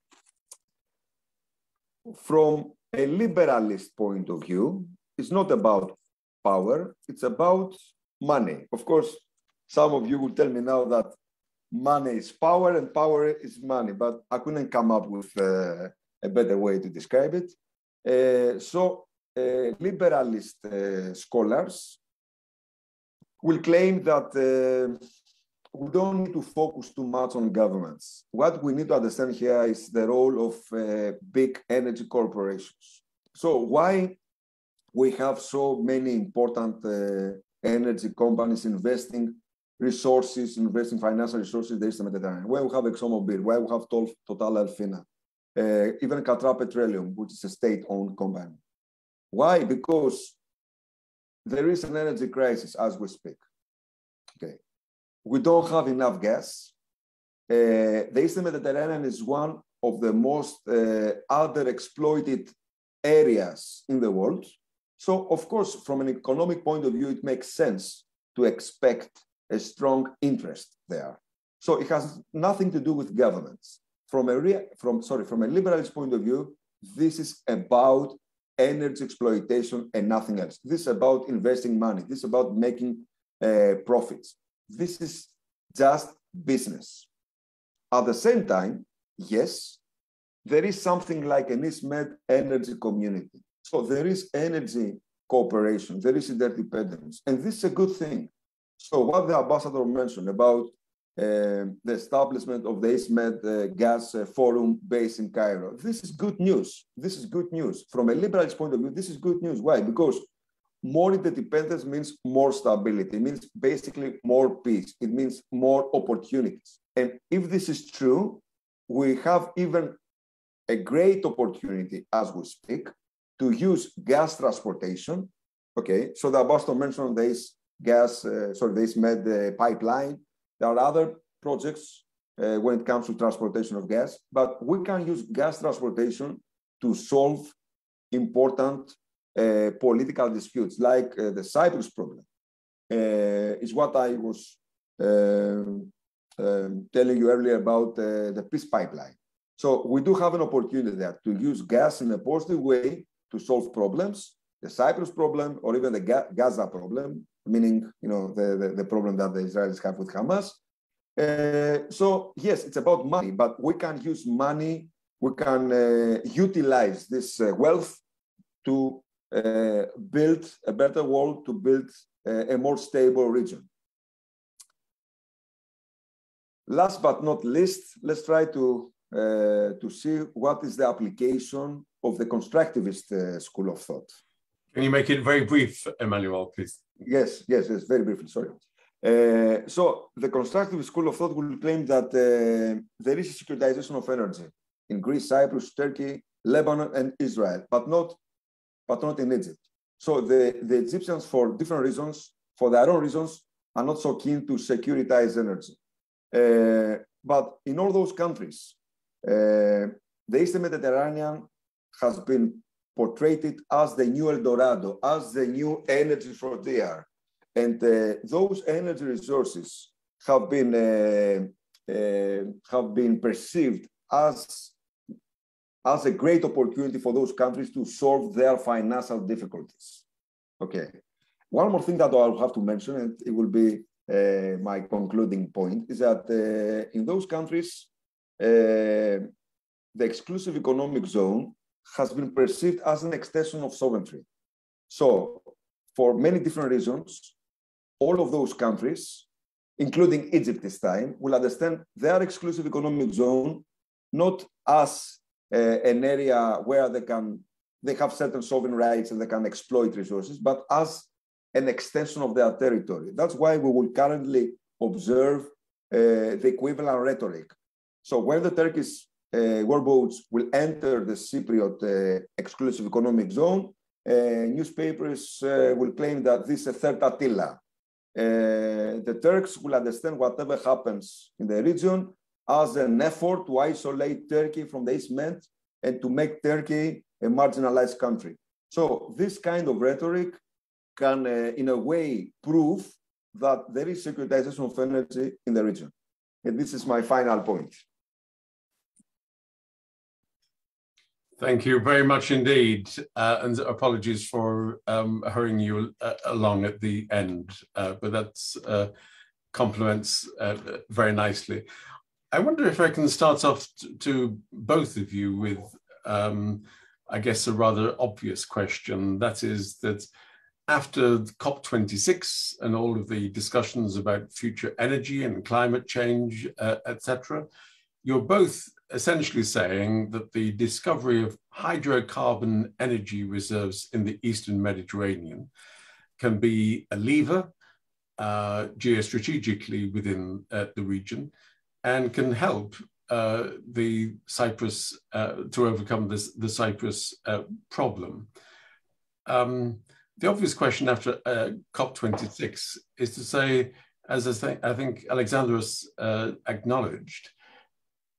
From a liberalist point of view, it's not about power, it's about money. Of course, some of you will tell me now that money is power and power is money, but I couldn't come up with a better way to describe it. Liberalist scholars will claim that we don't need to focus too much on governments. What we need to understand here is the role of big energy corporations. So why we have so many important energy companies investing resources, investing financial resources in the Eastern Mediterranean? Why we have ExxonMobil, why we have Total Alfina, even Qatar Petroleum, which is a state-owned company. Why? Because there is an energy crisis as we speak. Okay. We don't have enough gas. The Eastern Mediterranean is one of the most underexploited areas in the world. So, of course, from an economic point of view, it makes sense to expect a strong interest there. So it has nothing to do with governments. From a liberalist point of view, this is about energy exploitation and nothing else. This is about investing money. This is about making profits. This is just business. At the same time, yes, there is something like an East-Med energy community. So there is energy cooperation, there is interdependence, and this is a good thing. So what the ambassador mentioned about the establishment of the East-Med gas forum based in Cairo, this is good news. This is good news. From a liberalist point of view, this is good news. Why? Because more interdependence means more stability. It means basically more peace. It means more opportunities. And if this is true, we have even a great opportunity as we speak to use gas transportation. Okay, so the ambassador mentioned this East-Med pipeline. There are other projects when it comes to transportation of gas, but we can use gas transportation to solve important political disputes, like the Cyprus problem, is what I was telling you earlier about the peace pipeline. So we do have an opportunity there to use gas in a positive way to solve problems, the Cyprus problem, or even the Gaza problem, meaning the problem that the Israelis have with Hamas. So yes, it's about money, but we can use money, we can utilize this wealth to build a better world, to build a more stable region. Last but not least, let's try to see what is the application of the constructivist school of thought. Can you make it very brief, Emmanuel, please? Yes, very briefly, sorry. So the constructivist school of thought will claim that there is a securitization of energy in Greece, Cyprus, Turkey, Lebanon, and Israel, but not in Egypt. So the Egyptians, for different reasons, for their own reasons, are not so keen to securitize energy. But in all those countries, the Eastern Mediterranean has been portrayed as the new El Dorado, as the new energy frontier. And those energy resources have been perceived as a great opportunity for those countries to solve their financial difficulties. Okay. One more thing that I'll have to mention, and it will be my concluding point, is that in those countries, the exclusive economic zone has been perceived as an extension of sovereignty. So for many different reasons, all of those countries, including Egypt this time, will understand their exclusive economic zone not as an area where they have certain sovereign rights and they can exploit resources, but as an extension of their territory. That's why we will currently observe the equivalent rhetoric. So when the Turkish warboats will enter the Cypriot exclusive economic zone, newspapers will claim that this is a third Attila. The Turks will understand whatever happens in the region as an effort to isolate Turkey from the East-Med and to make Turkey a marginalized country. So this kind of rhetoric can, in a way, prove that there is securitization of energy in the region. And this is my final point. Thank you very much indeed. And apologies for hurrying you along at the end, but that's complements very nicely. I wonder if I can start off to both of you with, I guess, a rather obvious question. That is that after COP26 and all of the discussions about future energy and climate change, etc., you're both essentially saying that the discovery of hydrocarbon energy reserves in the Eastern Mediterranean can be a lever geostrategically within the region and can help the Cyprus to overcome the Cyprus problem. The obvious question after COP26 is to say, as I think Alexandros acknowledged,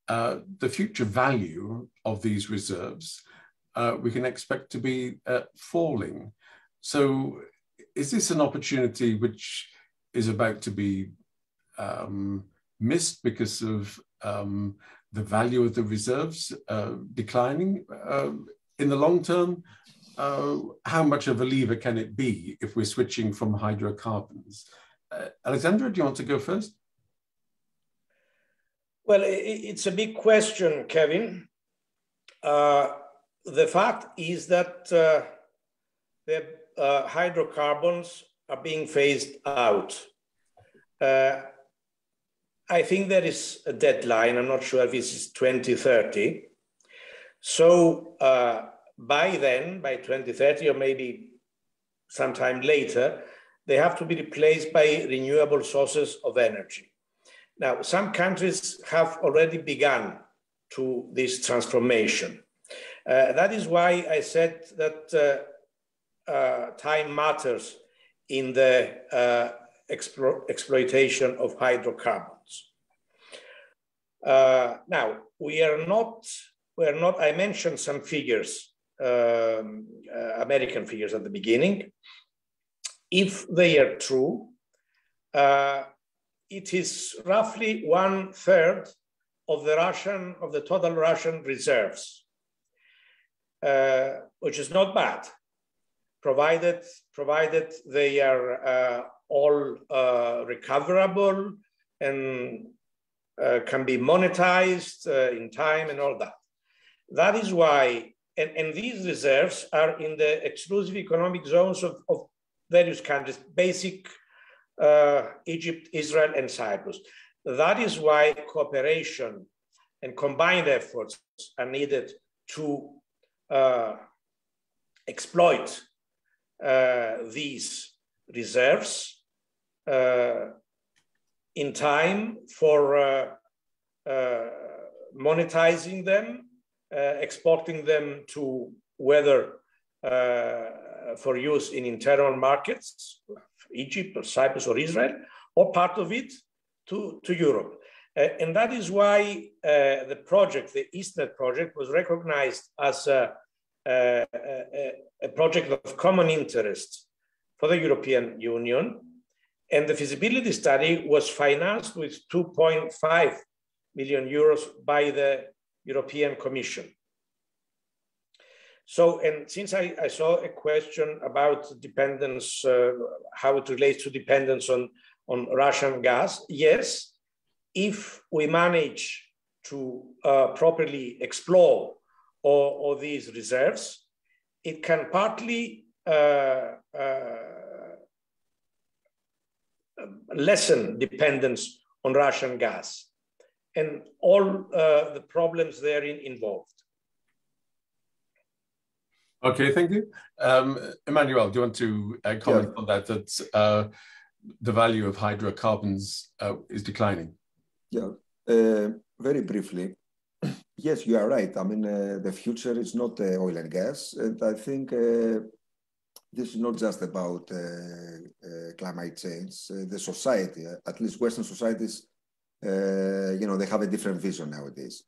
the future value of these reserves we can expect to be falling. So is this an opportunity which is about to be missed because of the value of the reserves declining? In the long term, how much of a lever can it be if we're switching from hydrocarbons? Alexandra, do you want to go first? Well, it's a big question, Kevin. The fact is that the hydrocarbons are being phased out. I think there is a deadline. I'm not sure if this is 2030. So by then, by 2030 or maybe sometime later, they have to be replaced by renewable sources of energy. Now, some countries have already begun to this transformation. That is why I said that time matters in the exploitation of hydrocarbons. Now, we're not, I mentioned some figures, American figures at the beginning. If they are true, it is roughly 1/3 of the total Russian reserves, which is not bad, provided they are all recoverable and can be monetized in time and all that. That is why, and these reserves are in the exclusive economic zones of various countries, basic Egypt, Israel, and Cyprus. That is why cooperation and combined efforts are needed to exploit these reserves in time for monetizing them, exporting them to whether for use in internal markets, Egypt or Cyprus or Israel, or part of it to Europe. And that is why the project, the EastMed project, was recognized as a project of common interest for the European Union. And the feasibility study was financed with 2.5 million euros by the European Commission. So, and since I saw a question about dependence, how it relates to dependence on Russian gas, yes, if we manage to properly explore all these reserves, it can partly lessen dependence on Russian gas and all the problems therein involved. Okay, thank you. Emmanuel, do you want to comment on that, that the value of hydrocarbons is declining? Yeah, very briefly. Yes, you are right. I mean, the future is not oil and gas. And I think this is not just about climate change. The society, at least Western societies, they have a different vision nowadays.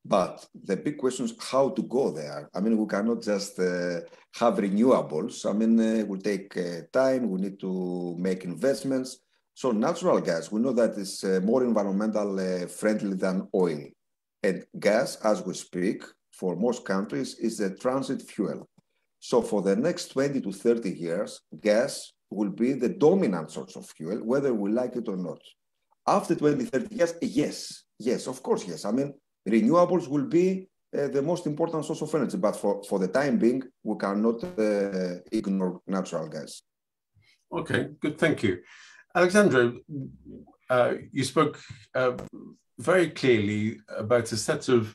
But the big question is how to go there. I mean, we cannot just have renewables. I mean, it will take time. We need to make investments. So natural gas, we know that it's more environmental friendly than oil. And gas, as we speak, for most countries, is the transit fuel. So for the next 20 to 30 years, gas will be the dominant source of fuel, whether we like it or not. After 20, 30 years, yes, of course, yes. I mean, renewables will be the most important source of energy, but for the time being, we cannot ignore natural gas. Okay, good, thank you. Alexandra, you spoke very clearly about a set of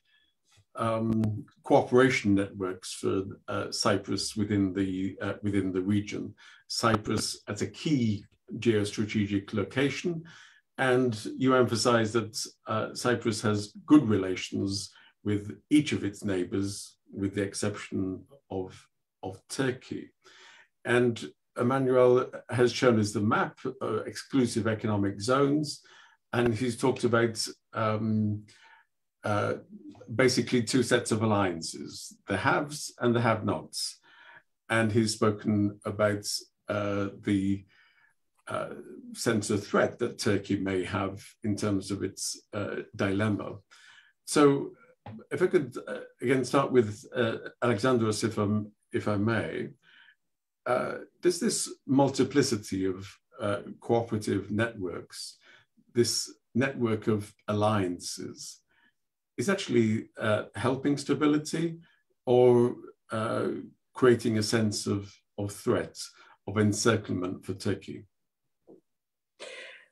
cooperation networks for Cyprus within the region. Cyprus as a key geostrategic location, and you emphasize that Cyprus has good relations with each of its neighbors, with the exception of Turkey. And Emmanuel has shown us the map, exclusive economic zones, and he's talked about basically two sets of alliances, the haves and the have-nots. And he's spoken about the sense of threat that Turkey may have in terms of its dilemma. So if I could again start with Alexandros, if I may, does this multiplicity of cooperative networks, this network of alliances, is actually helping stability or creating a sense of threat, of encirclement for Turkey?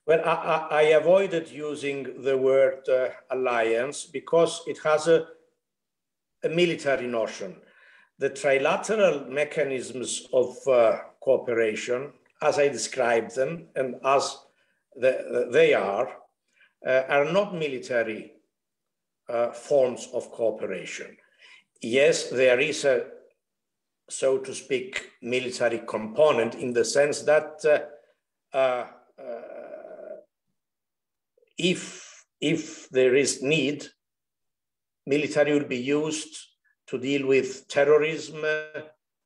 Well, I avoided using the word alliance because it has a military notion. The trilateral mechanisms of cooperation, as I described them and as they are not military forms of cooperation. Yes, there is a, so to speak, military component in the sense that if there is need, military will be used to deal with terrorism,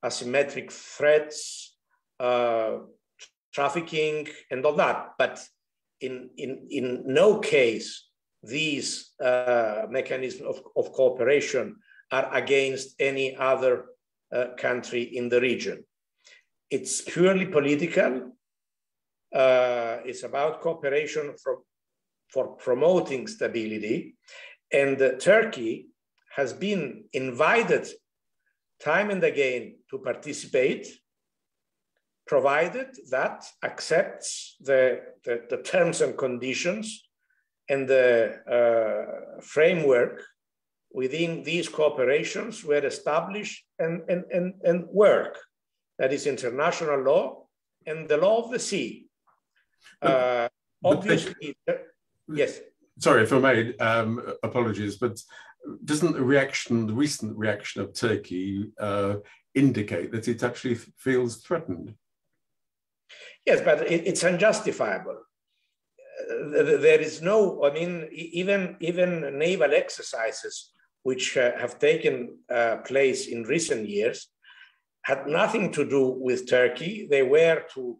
asymmetric threats, trafficking, and all that. But in no case, these mechanisms of cooperation are against any other country in the region. It's purely political. It's about cooperation for promoting stability. And Turkey has been invited time and again to participate, provided that accepts the terms and conditions and the framework within these cooperations were established and work. That is international law and the law of the sea. Obviously, yes. Sorry, if I may, apologies, but doesn't the recent reaction of Turkey indicate that it actually feels threatened? Yes, but it's unjustifiable. There is no, I mean, even naval exercises which have taken place in recent years had nothing to do with Turkey. They were to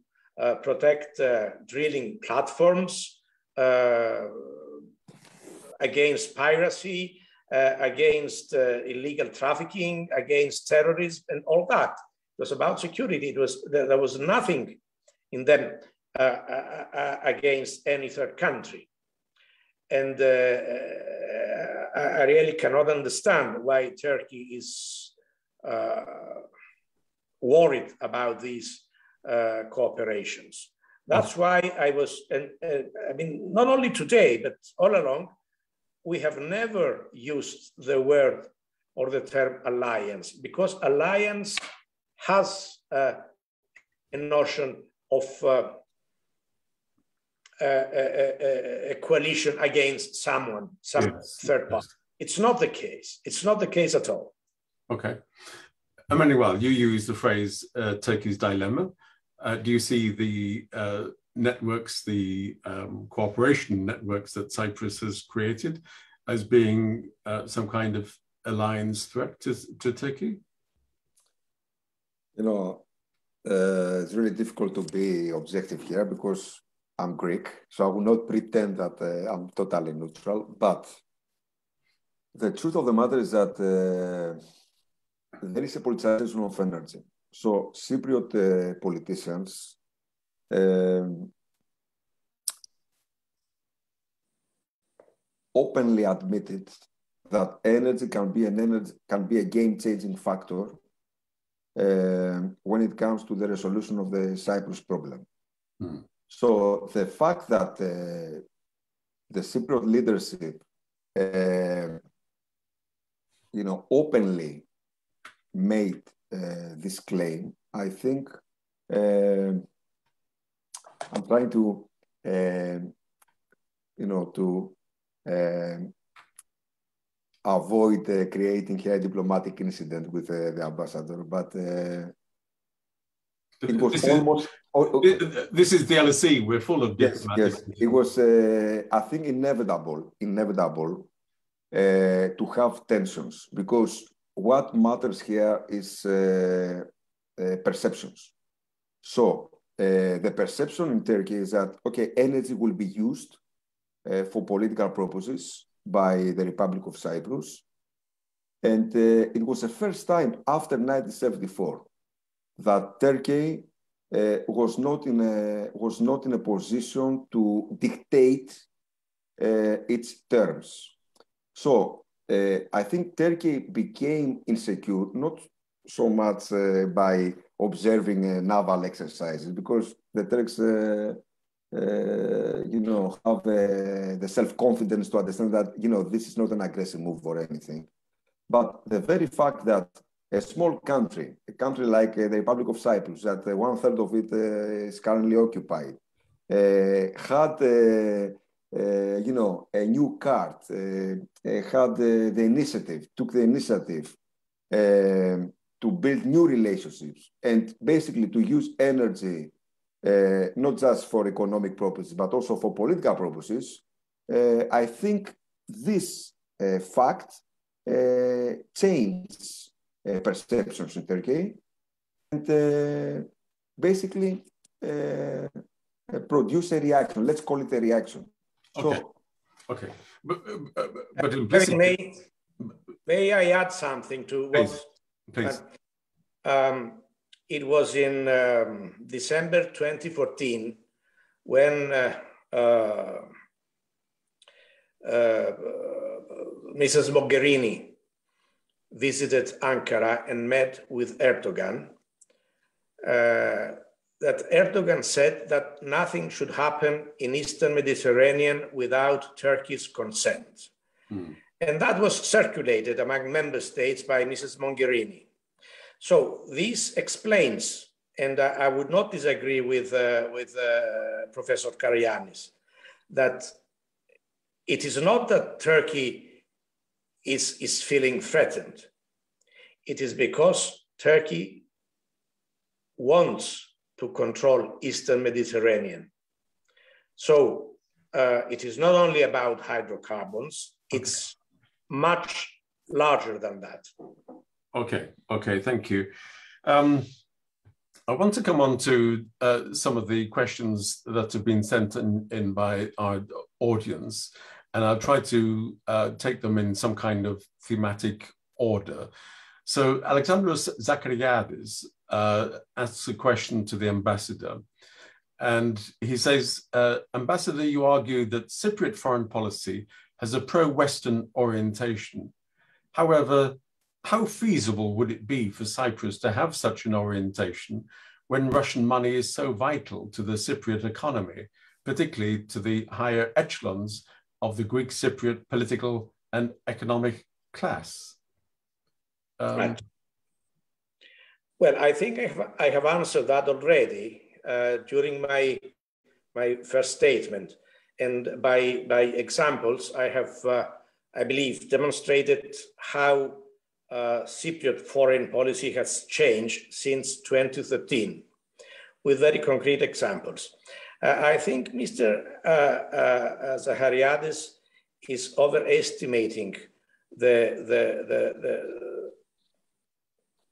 protect drilling platforms against piracy, against illegal trafficking, against terrorism, and all that. It was about security. There was nothing in them against any third country. And I really cannot understand why Turkey is worried about these cooperations. That's why I was, I mean, not only today, but all along, we have never used the word or the term alliance, because alliance has a notion of a coalition against someone, some third party. It's not the case. It's not the case at all. Okay. Emmanuel, you use the phrase Turkey's dilemma. Do you see the networks, the cooperation networks that Cyprus has created as being some kind of alliance threat to Turkey? You know, it's really difficult to be objective here because I'm Greek, so I will not pretend that I'm totally neutral. But the truth of the matter is that there is a politicization of energy. So Cypriot politicians openly admitted that energy can be a game-changing factor when it comes to the resolution of the Cyprus problem. Mm. So the fact that the Cypriot leadership, openly made this claim, I think I'm trying to, avoid creating here a diplomatic incident with the ambassador, but it was this is the LSE. We're full of diplomatic. Yes, it was, I think, inevitable to have tensions, because what matters here is perceptions. So the perception in Turkey is that, okay, energy will be used for political purposes by the Republic of Cyprus. And it was the first time after 1974 that Turkey was not in a position to dictate its terms. So I think Turkey became insecure, not so much by observing naval exercises, because the Turks, have the self-confidence to understand that, this is not an aggressive move or anything. But the very fact that a small country, a country like the Republic of Cyprus, that 1/3 of it is currently occupied, had a new card, had took the initiative to build new relationships and basically to use energy not just for economic purposes, but also for political purposes. I think this fact changed perceptions in Turkey and basically produce a reaction. Let's call it a reaction. Okay. Okay. But implicitly... May I add something to what? Please. It was in December 2014 when Mrs. Mogherini visited Ankara and met with Erdogan, that Erdogan said that nothing should happen in Eastern Mediterranean without Turkey's consent. Mm. And that was circulated among member states by Mrs. Mogherini. So this explains, and I would not disagree with Professor Karagiannis, that it is not that Turkey is feeling threatened. It is because Turkey wants to control Eastern Mediterranean. So it is not only about hydrocarbons, it's much larger than that. Okay, thank you. I want to come on to some of the questions that have been sent in by our audience, and I'll try to take them in some kind of thematic order. So Alexandros Zenon asks a question to the ambassador, and he says, Ambassador, you argue that Cypriot foreign policy has a pro-Western orientation. However, how feasible would it be for Cyprus to have such an orientation when Russian money is so vital to the Cypriot economy, particularly to the higher echelons of the Greek Cypriot political and economic class? Right. Well, I think I have answered that already during my first statement. And by examples, I have, I believe, demonstrated how Cypriot foreign policy has changed since 2013, with very concrete examples. I think Mr. Zachariadis is overestimating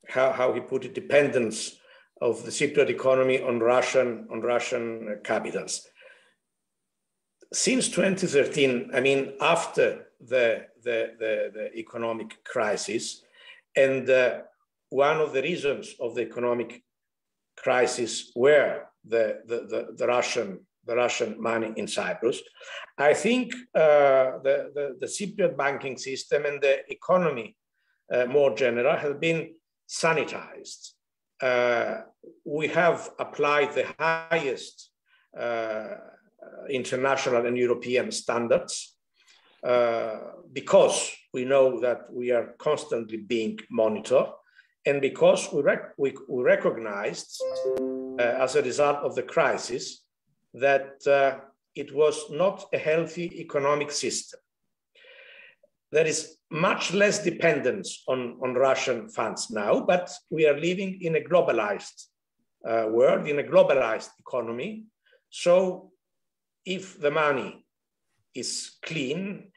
how he put it, dependence of the Cypriot economy on Russian capitals. Since 2013, I mean, after the economic crisis, and one of the reasons of the economic crisis were the Russian money in Cyprus, I think the Cypriot banking system and the economy more general have been sanitized. We have applied the highest international and European standards because we know that we are constantly being monitored, and because we recognized as a result of the crisis that it was not a healthy economic system. There is much less dependence on Russian funds now, but we are living in a globalized world, in a globalized economy. So if the money is clean,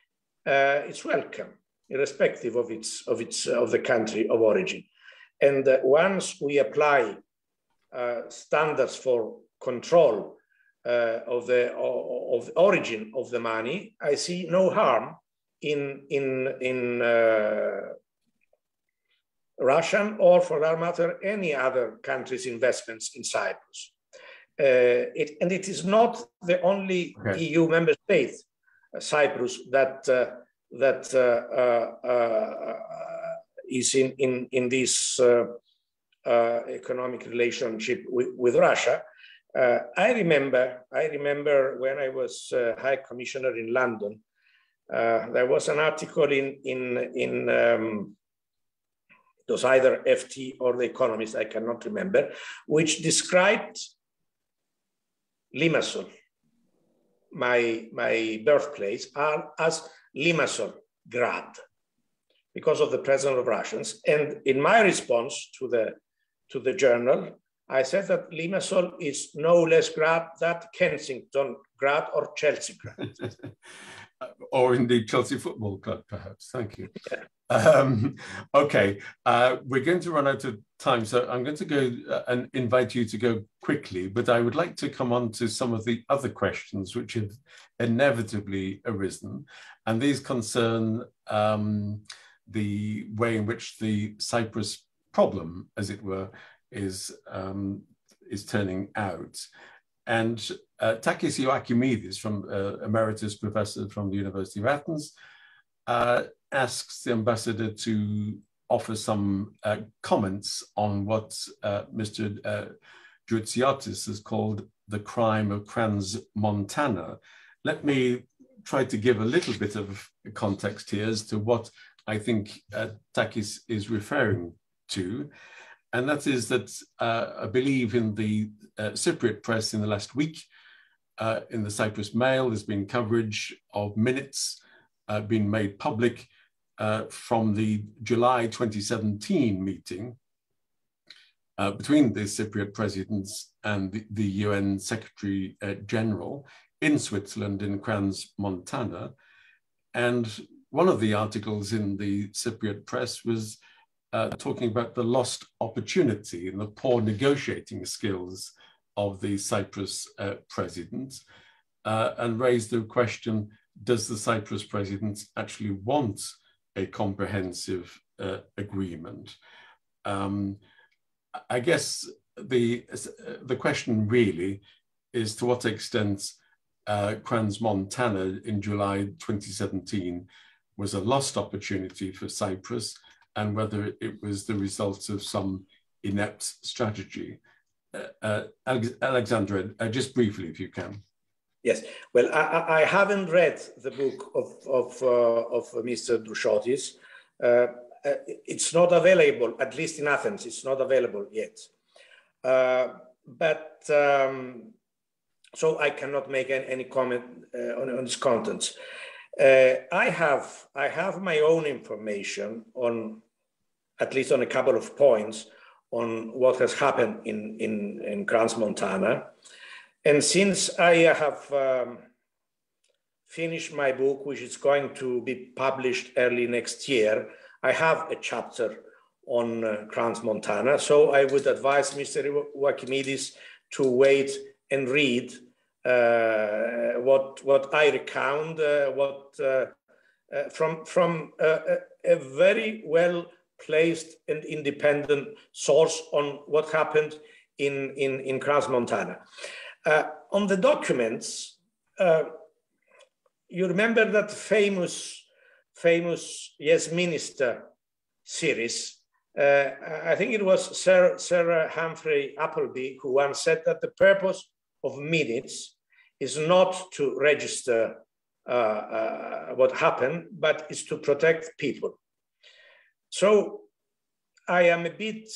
it's welcome, irrespective of the country of origin. And once we apply standards for control of the origin of the money, I see no harm in Russian, or for that matter, any other country's investments in Cyprus. And it is not the only EU member state, Cyprus, that is in this economic relationship with Russia. I remember when I was High Commissioner in London, there was an article in it was either FT or The Economist, I cannot remember, which described Limassol, my birthplace, as Limassol Grad, because of the presence of Russians. And in my response to the journal, I said that Limassol is no less Grad than Kensington Grad or Chelsea Grad. Or indeed Chelsea Football Club, perhaps. Thank you. Yeah. Okay, we're going to run out of time, so I'm going to go and invite you to go quickly, but I would like to come on to some of the other questions which have inevitably arisen, and these concern the way in which the Cyprus problem, as it were, is turning out. And Takis Ioachimidis, from Emeritus Professor from the University of Athens, asks the ambassador to offer some comments on what Mr. Georgiadis has called the crime of Crans-Montana. Let me try to give a little bit of context here as to what I think Takis is referring to. And that is that I believe in the Cypriot press in the last week, in the Cyprus Mail, there's been coverage of minutes being made public from the July 2017 meeting between the Cypriot presidents and the UN Secretary General in Switzerland, in Crans-Montana. And one of the articles in the Cypriot press was talking about the lost opportunity and the poor negotiating skills of the Cyprus president, and raised the question, does the Cyprus president actually want a comprehensive agreement? I guess the question really is to what extent Crans-Montana in July 2017 was a lost opportunity for Cyprus, and whether it was the result of some inept strategy. Alexandra, just briefly, if you can. Yes, well, I haven't read the book of Mr. Druchotis. It's not available, at least in Athens, it's not available yet. So I cannot make any comment on its contents. I have my own information on, at least on a couple of points, on what has happened in Crans-Montana. And since I have finished my book, which is going to be published early next year, I have a chapter on Crans-Montana. So I would advise Mr. Ioachimidis to wait and read what I recount, from a very well-placed and independent source on what happened in Crans-Montana. On the documents, you remember that famous Yes Minister series. I think it was Sir Humphrey Appleby who once said that the purpose of minutes is not to register what happened, but is to protect people. So I am a bit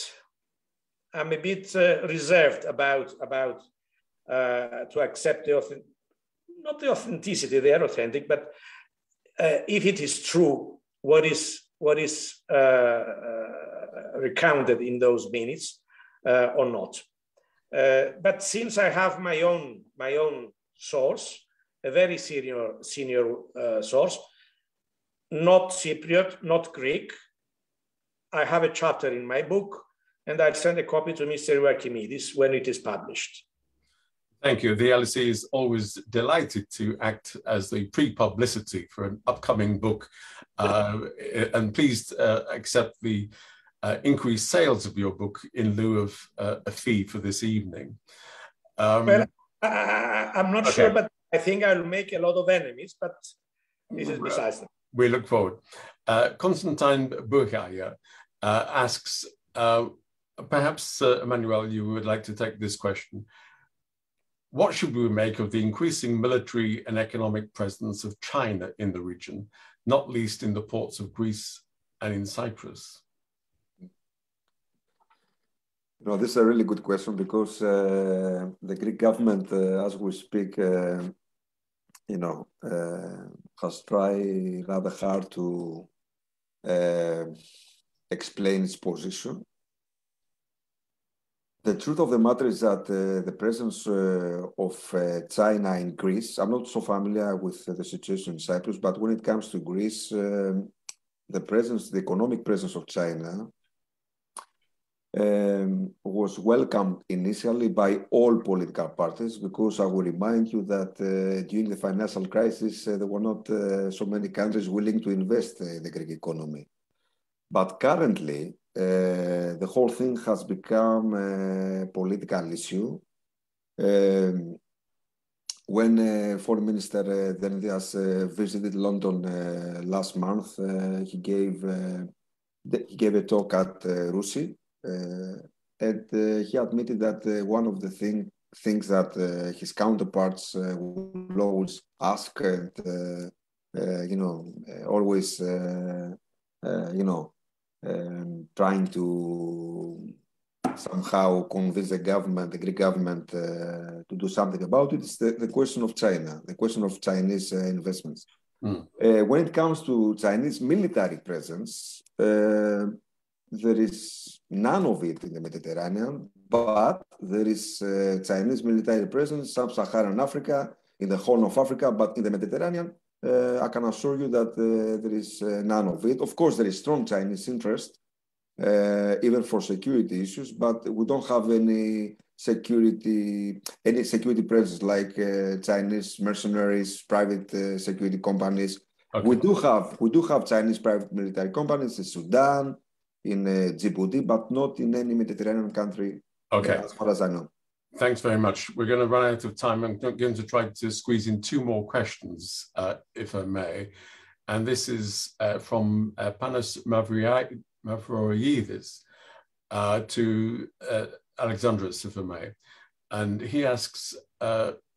reserved about to accept not the authenticity, they are authentic, but if it is true, what is recounted in those minutes or not. But since I have my own source, a very senior source, not Cypriot, not Greek, I have a chapter in my book, and I'll send a copy to Mr. Ioachimidis when it is published. Thank you. The LSE is always delighted to act as the pre-publicity for an upcoming book, and please accept the increased sales of your book in lieu of a fee for this evening. Well, I'm not sure, but I think I'll make a lot of enemies, but this is besides them. We look forward. Constantine Burkaya asks, perhaps, Emmanuel, you would like to take this question. What should we make of the increasing military and economic presence of China in the region, not least in the ports of Greece and in Cyprus? No, this is a really good question because the Greek government, as we speak, has tried rather hard to explain its position. The truth of the matter is that the presence of China in Greece, I'm not so familiar with the situation in Cyprus, but when it comes to Greece, the economic presence of China was welcomed initially by all political parties, because I will remind you that during the financial crisis, there were not so many countries willing to invest in the Greek economy. But currently, the whole thing has become a political issue. When Foreign Minister Identities visited London last month, he gave a talk at RUSI, and he admitted that one of the things that his counterparts will always ask and always trying to somehow convince the Greek government to do something about it is the question of China, the question of Chinese investments. When it comes to Chinese military presence, there is none of it in the Mediterranean, but there is Chinese military presence in sub-Saharan Africa, in the Horn of Africa, but in the Mediterranean, I can assure you that there is none of it. Of course, there is strong Chinese interest, even for security issues, but we don't have any security presence like Chinese mercenaries, private security companies. Okay. We do have Chinese private military companies in Sudan, in Djibouti, but not in any Mediterranean country, as far as I know. Thanks very much. We're going to run out of time. I'm going to try to squeeze in two more questions, if I may. And this is from Panos Mavroidis to Alexandros, if I may. And he asks,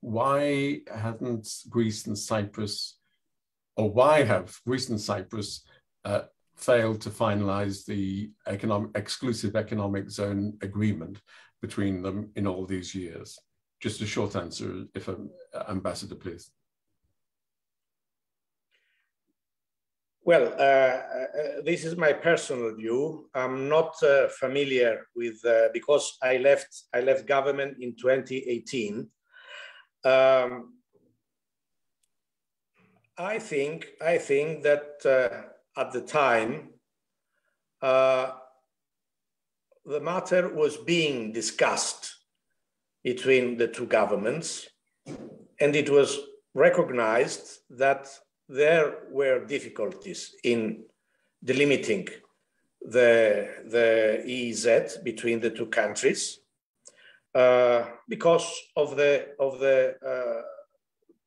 why hadn't Greece and Cyprus, or why have Greece and Cyprus failed to finalize the exclusive economic zone agreement between them in all these years? Just a short answer, if Ambassador, please. Well, this is my personal view. I'm not familiar with, because I left government in 2018. I think that at the time, the matter was being discussed between the two governments, and it was recognized that there were difficulties in delimiting the EEZ between the two countries because of the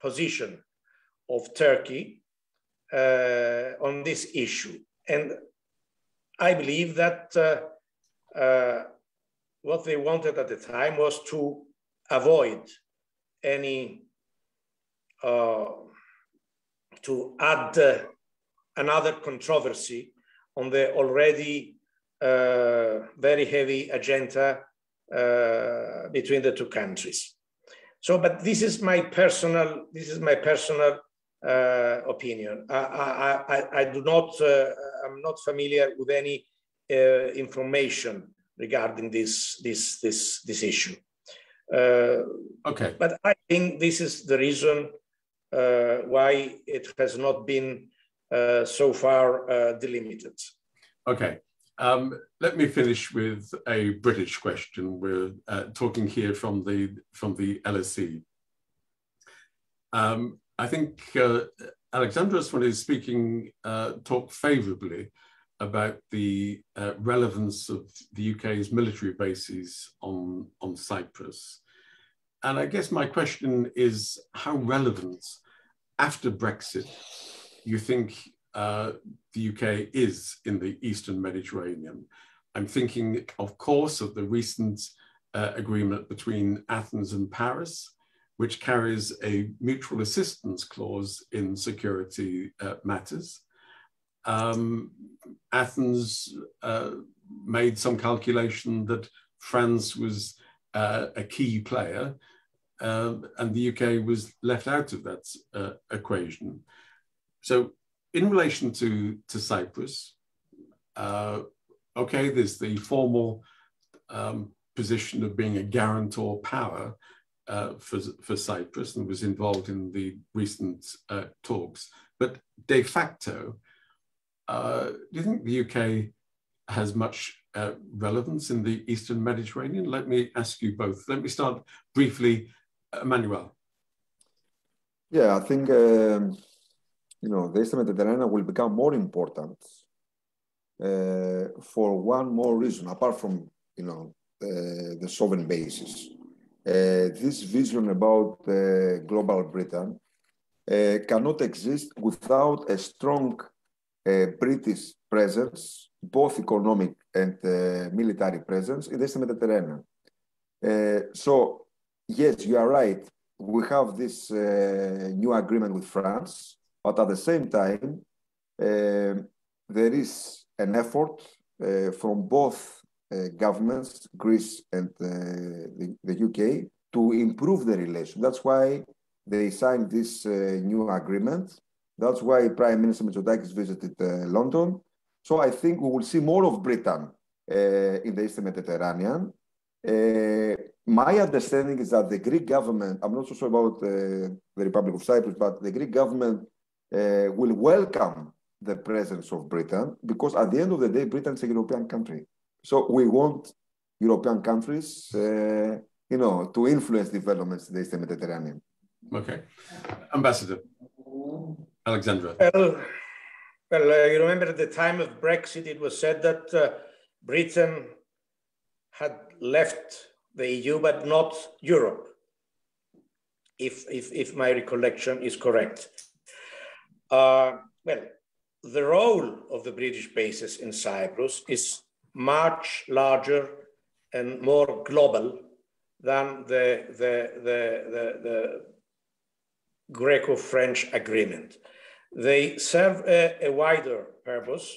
position of Turkey on this issue. And I believe that what they wanted at the time was to avoid any, to add another controversy on the already very heavy agenda between the two countries. So, but this is my personal opinion. I do not, I'm not familiar with any information regarding this issue. Okay. But I think this is the reason why it has not been so far delimited. Okay. Let me finish with a British question. We're talking here from the LSE. I think Alexandros, when he was speaking, talked favourably about the relevance of the UK's military bases on Cyprus. And I guess my question is how relevant after Brexit you think the UK is in the Eastern Mediterranean. I'm thinking, of course, of the recent agreement between Athens and Paris, which carries a mutual assistance clause in security matters. Athens made some calculation that France was a key player, and the UK was left out of that equation. So in relation to Cyprus, okay, there's the formal position of being a guarantor power for Cyprus and was involved in the recent talks. But de facto, do you think the UK has much relevance in the Eastern Mediterranean? Let me ask you both. Let me start briefly, Emmanuel. Yeah, I think the Eastern Mediterranean will become more important for one more reason, apart from the sovereign basis. This vision about global Britain cannot exist without a strong British presence, both economic and military presence in the Eastern Mediterranean. So, yes, you are right. We have this new agreement with France, but at the same time, there is an effort from both governments, Greece and the UK, to improve the relation. That's why they signed this new agreement. That's why Prime Minister Mitsotakis visited London. So I think we will see more of Britain in the Eastern Mediterranean. My understanding is that the Greek government, I'm not so sure about the Republic of Cyprus, but the Greek government will welcome the presence of Britain, because at the end of the day, Britain is a European country. So we want European countries, to influence developments in the Eastern Mediterranean. Okay. Ambassador Alexandra. Well, you remember at the time of Brexit, it was said that Britain had left the EU, but not Europe, if my recollection is correct. Well, the role of the British bases in Cyprus is much larger and more global than the Greco-French agreement. They serve a wider purpose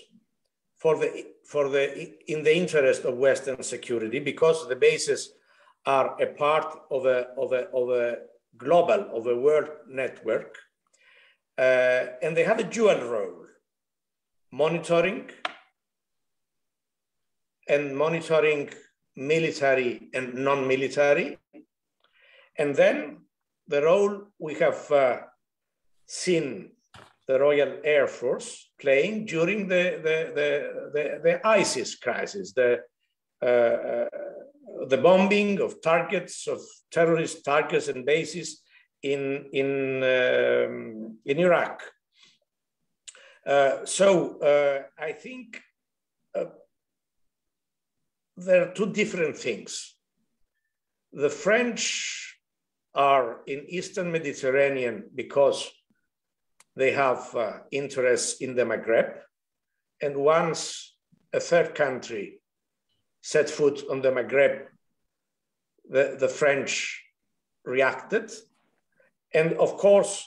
in the interest of Western security, because the bases are a part of a world network, and they have a dual role: monitoring military and non-military, and then the role we have seen the Royal Air Force playing during the ISIS crisis, the bombing of targets, of terrorist targets and bases in Iraq. So I think there are two different things. The French are in Eastern Mediterranean because they have interests in the Maghreb. And once a third country set foot on the Maghreb, the French reacted. And of course,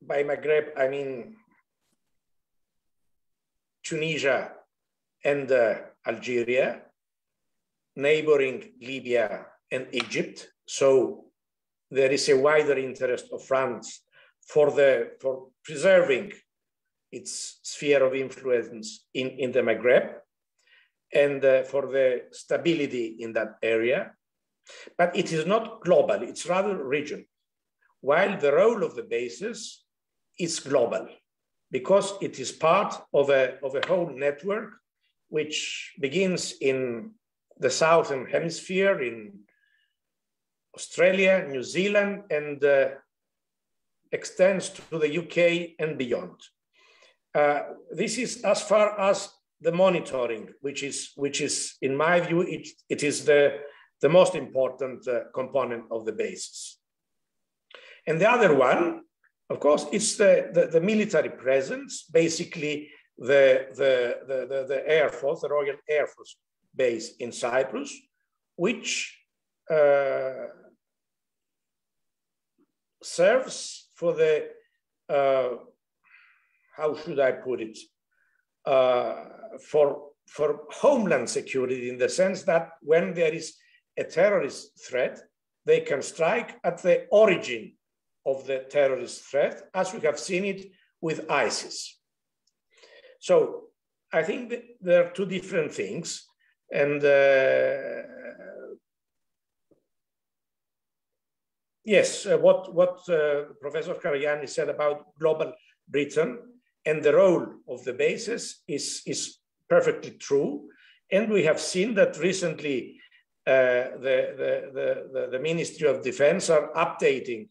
by Maghreb, I mean Tunisia and Algeria, neighboring Libya and Egypt. So there is a wider interest of France for preserving its sphere of influence in the Maghreb and for the stability in that area. But it is not global, it's rather regional, while the role of the bases is global. because it is part of a whole network which begins in the Southern Hemisphere, in Australia, New Zealand, and extends to the UK and beyond. This is as far as the monitoring, which is in my view, it is the most important component of the basis. And the other one, of course, it's the military presence, basically the Air Force, the Royal Air Force base in Cyprus, which serves for the, how should I put it, for homeland security, in the sense that when there is a terrorist threat, they can strike at the origin of the terrorist threat, as we have seen it with ISIS. So I think that there are two different things. And yes, what Professor Karagiannis said about global Britain and the role of the bases is perfectly true. And we have seen that recently the Ministry of Defense are updating,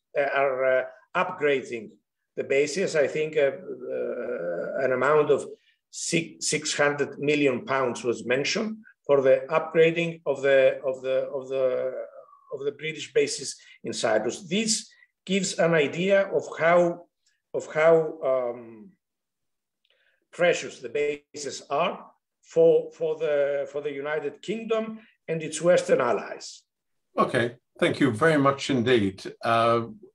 upgrading the bases. I think an amount of £600 million was mentioned for the upgrading of the British bases in Cyprus. This gives an idea of how precious the bases are for the United Kingdom and its Western allies. Okay, thank you very much indeed.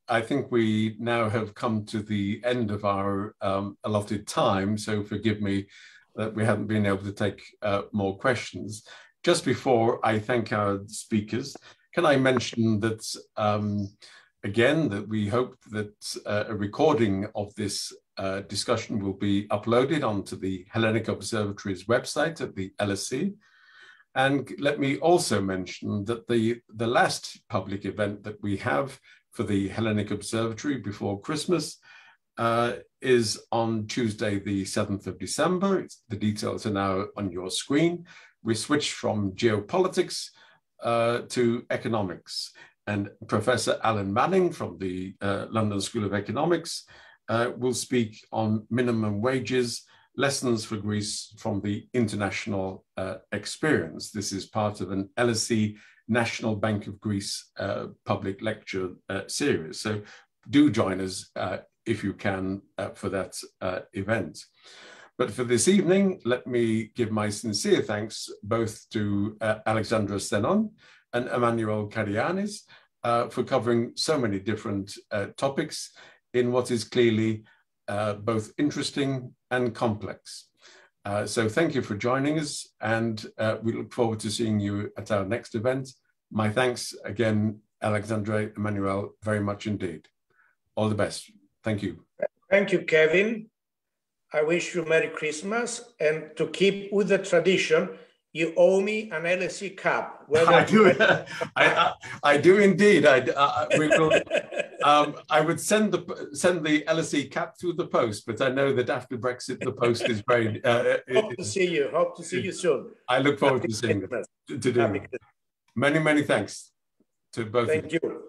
I think we now have come to the end of our allotted time, so forgive me that we haven't been able to take more questions. Just before I thank our speakers, can I mention that, again, that we hope that a recording of this discussion will be uploaded onto the Hellenic Observatory's website at the LSE. And let me also mention that the last public event that we have for the Hellenic Observatory before Christmas is on Tuesday, the 7th of December. The details are now on your screen. We switch from geopolitics to economics. And Professor Alan Manning from the London School of Economics will speak on minimum wages, lessons for Greece from the international experience. This is part of an LSE National Bank of Greece public lecture series. So do join us if you can for that event. But for this evening, let me give my sincere thanks both to Alexandros Zenon and Emmanuel Karagiannis for covering so many different topics in what is clearly both interesting and complex. So thank you for joining us, and we look forward to seeing you at our next event. My thanks again, Alexandre, Emmanuel, very much indeed. All the best. Thank you. Thank you, Kevin. I wish you Merry Christmas, and to keep with the tradition, you owe me an LSE cap. I do. I do indeed. We will. I would send the LSE cap through the post, but I know that after Brexit, the post is very. Hope to see you. Hope to see you soon. I look forward to seeing them. Many thanks to both of you. Thank you.